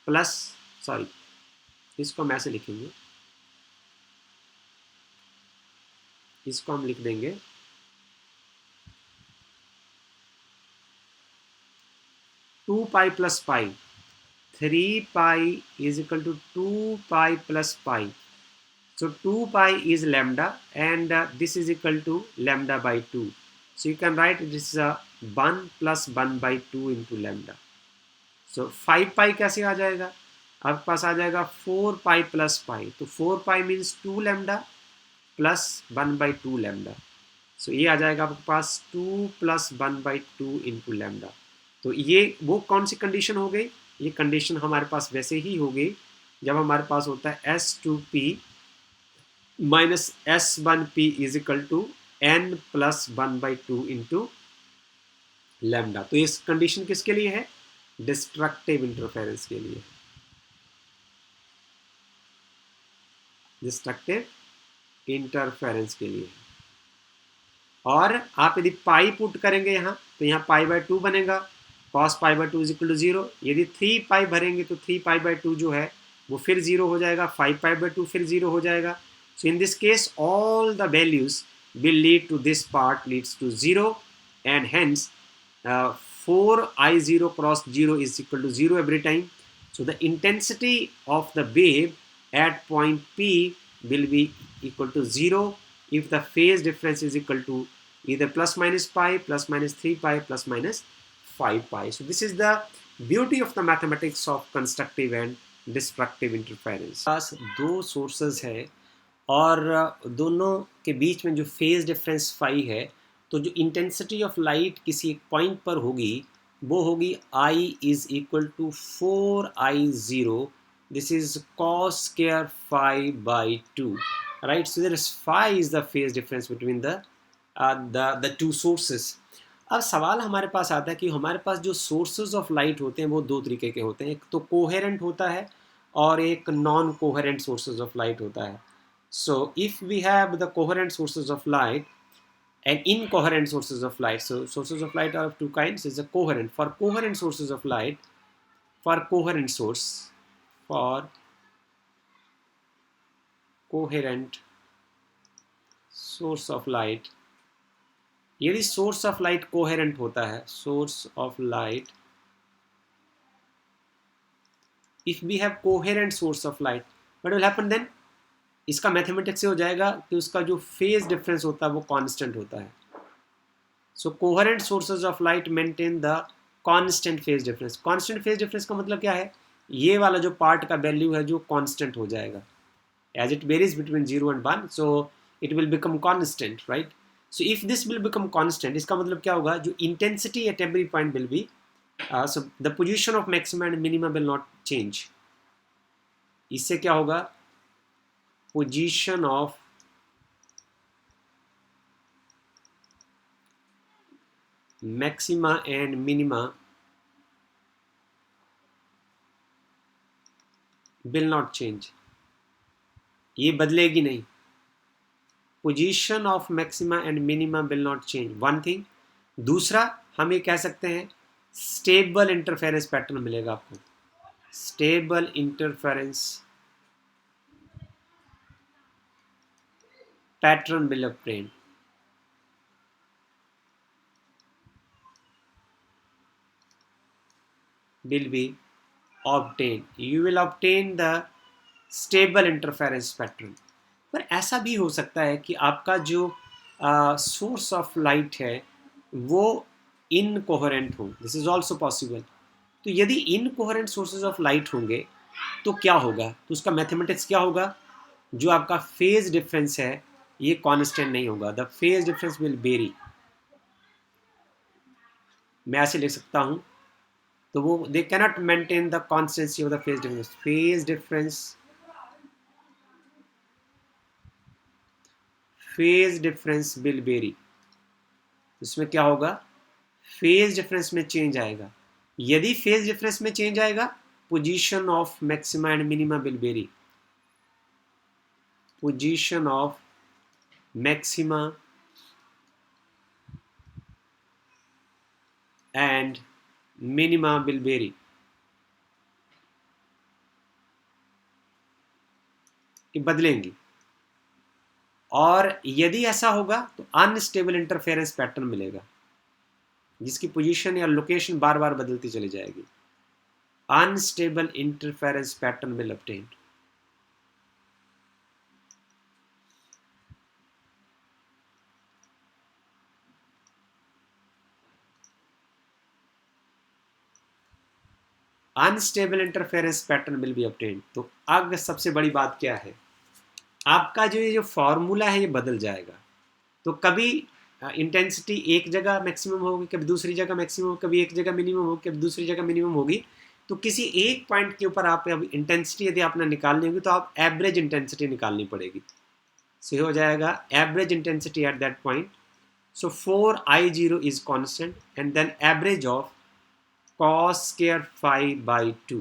plus, sorry इसको हम ऐसे लिखेंगे, इसको हम लिख देंगे 2 pi plus pi, 3 pi is equal to 2 pi plus pi. So 2 pi is lambda, and this is equal to lambda by 2. So you can write this is a 1 plus 1 by 2 into lambda. So 5 pi कैसे आ जाएगा? आपके पास आ जाएगा 4 pi plus pi. तो 4 pi means 2 lambda plus 1 by 2 lambda. So ये आ जाएगा आपके पास 2 plus 1 by 2 into lambda. तो ये वो कौन सी कंडीशन हो गई? ये कंडीशन हमारे पास वैसे ही हो गई जब हमारे पास होता है S2P minus S1P is equal to N plus 1/2 into lambda. तो इस कंडीशन किसके लिए है? डिस्ट्रक्टिव इंटरफेरेंस के लिए, डिस्ट्रक्टिव इंटरफेरेंस के लिए। और आप यदि पाई पुट करेंगे यहाँ तो यहाँ π/2 बनेगा, cos π/2 इज इक्वल टू 0। यदि 3 पाई भरेंगे तो 3 π/2 जो है वो फिर 0 हो जाएगा, 5 π/2 फिर 0 हो जाएगा। So in this case all the values will lead to this part leads to 0, and hence 4I0 cross 0 is equal to 0 every time. So the intensity of the wave at point P will be equal to 0 if the phase difference is equal to either plus minus pi, plus minus 3 pi, plus minus 5 pi. So this is the beauty of the mathematics of constructive and destructive interference. पास दो sources है और दोनों के बीच में जो phase difference phi है, तो जो इंटेंसिटी ऑफ लाइट किसी एक पॉइंट पर होगी वो होगी I is equal to 4I0 this is cos square phi by 2, right? So there is phi is the phase difference between the two sources. अब सवाल हमारे पास आता है कि हमारे पास जो सोर्सेज ऑफ लाइट होते हैं वो दो तरीके के होते हैं, एक तो कोहेरेंट होता है और एक non coherent sources of light होता है. So if we have the coherent sources of light and incoherent sources of light, so sources of light are of two kinds. Is a coherent. For coherent sources of light, for coherent source of light, यदि source of light coherent होता है, source of light, if we have coherent source of light, what will happen then? इसका mathematics से हो जाएगा कि उसका जो फेज डिफरेंस होता है वो कांस्टेंट होता है. So coherent sources of light maintain the constant phase difference. Constant phase difference का मतलब क्या है? ये वाला जो पार्ट का वैल्यू है जो कांस्टेंट हो जाएगा as it varies between 0 and 1, so it will become constant, right? So if this will become constant, इसका मतलब क्या होगा? जो intensity at every point will be, so the position of maximum and minimum will not change. इससे क्या होगा? Position of maxima and minima will not change. ये बदलेगी नहीं. Position of maxima and minima will not change, one thing. दूसरा, हम ये कह सकते हैं स्टेबल इंटरफेरेंस पैटर्न मिलेगा आपको. Stable interference pattern will obtain. will be obtained. You will obtain the stable interference pattern. पर ऐसा भी हो सकता है कि आपका जो सोर्स ऑफ लाइट है वो इनकोहेरेंट हो. This is also possible. तो यदि इनकोहेरेंट सोर्सेज ऑफ लाइट होंगे तो क्या होगा? तो उसका मैथमेटिक्स क्या होगा? जो आपका फेज डिफरेंस है ये कांस्टेंट नहीं होगा. The phase difference will vary. मैं ऐसे लिख सकता हूँ, तो वो they cannot maintain the constancy of the phase difference. Phase difference will vary. इसमें क्या होगा? फेज डिफरेंस में चेंज आएगा. यदि फेज डिफरेंस में चेंज आएगा, position of maxima and minima will vary. Position of maxima and minima will vary. बदलेंगी. और यदि ऐसा होगा तो अनस्टेबल इंटरफेरेंस पैटर्न मिलेगा जिसकी पोजीशन या लोकेशन बार बार बदलती चली जाएगी. Unstable interference pattern will obtain. Unstable interference pattern will be obtain. तो अब सबसे बड़ी बात क्या है? आपका जो फॉर्मूला है ये बदल जाएगा. तो कभी इंटेंसिटी एक जगह मैक्सिमम होगी, कभी दूसरी जगह मैक्सिमम, कभी एक जगह मिनिमम होगी, कभी दूसरी जगह मिनिमम होगी. तो किसी एक पॉइंट के ऊपर आप इंटेंसिटी यदि आपने निकालनी होगी तो आप एवरेज इंटेंसिटी निकालनी पड़ेगी. सो हो जाएगा average intensity at that point. So 4I0 is constant and then average of cos square phi by 2.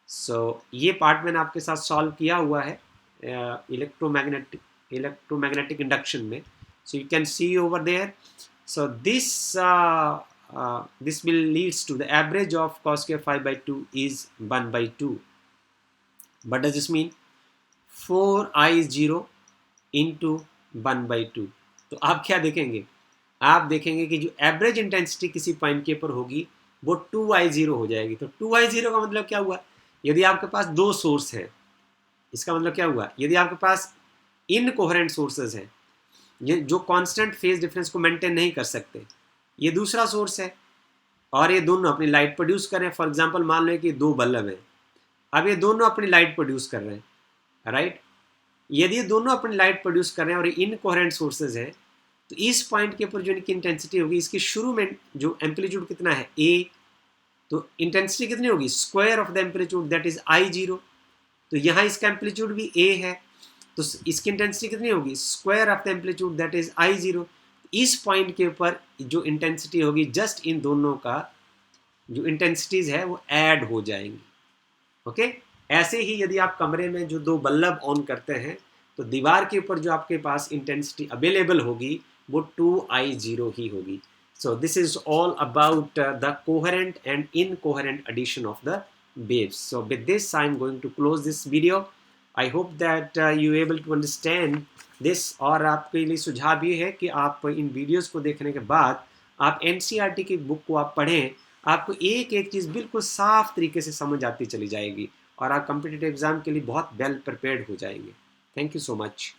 So ये पार्ट मैंने आपके साथ सॉल्व किया हुआ है इलेक्ट्रोमैग्नेटिक इंडक्शन में. So you can see over there. So this will leads to the average of cos square phi by 2 is 1 by 2. What does this mean? 4I0 into 1 by 2. तो आप क्या देखेंगे? आप देखेंगे कि जो एवरेज इंटेंसिटी किसी पॉइंट के ऊपर होगी वो 2I0 हो जाएगी. तो 2I0 का मतलब क्या हुआ? यदि आपके पास दो सोर्स है, इसका मतलब क्या हुआ? यदि आपके पास इनकोहेरेंट सोर्सेज हैं ये जो कांस्टेंट फेज डिफरेंस को मेंटेन नहीं कर सकते, ये दूसरा सोर्स है और ये दोनों अपनी लाइट प्रोड्यूस कर रहे हैं. फॉर एग्जांपल मान लो कि दो बल्ब हैं, अब ये दोनों अपनी लाइट प्रोड्यूस कर रहे हैं, राइट? यदि ये दोनों अपनी लाइट प्रोड्यूस कर रहे हैं और ये इनकोहेरेंट सोर्सेज हैं, तो इस पॉइंट के ऊपर जो इनकी इंटेंसिटी होगी, इसकी शुरू में जो एम्पलीट्यूड कितना है A, तो इंटेंसिटी कितनी होगी? Square of the amplitude that is I0. तो यहाँ इसका एम्पलीट्यूड भी ए है, तो इसकी इंटेंसिटी कितनी होगी, square of the amplitude that is I0। इस पॉइंट के ऊपर जो इंटेंसिटी होगी जस्ट इन दोनों का जो इंटेंसिटीज है वो ऐड हो जाएंगी। ओके, ऐसे ही यदि आप कमरे में जो दो बल्ब ऑन करते हैं तो दीवार के ऊपर जो आपके पास इंटेंसिटी अवेलेबल होगी वो 2I0 ही होगी। So this is all about the coherent and incoherent addition of the waves. So with this I'm going to close this video. I hope that you able to understand this। और आपके लिए सुझाव ये है कि आप इन videos को देखने के बाद आप NCERT की बुक को आप पढ़ें, आपको एक एक चीज़ बिल्कुल साफ तरीके से समझ आती चली जाएगी और आप कॉम्पिटिटिव एग्जाम के लिए बहुत वेल प्रिपेयर्ड हो जाएंगे। Thank you so much.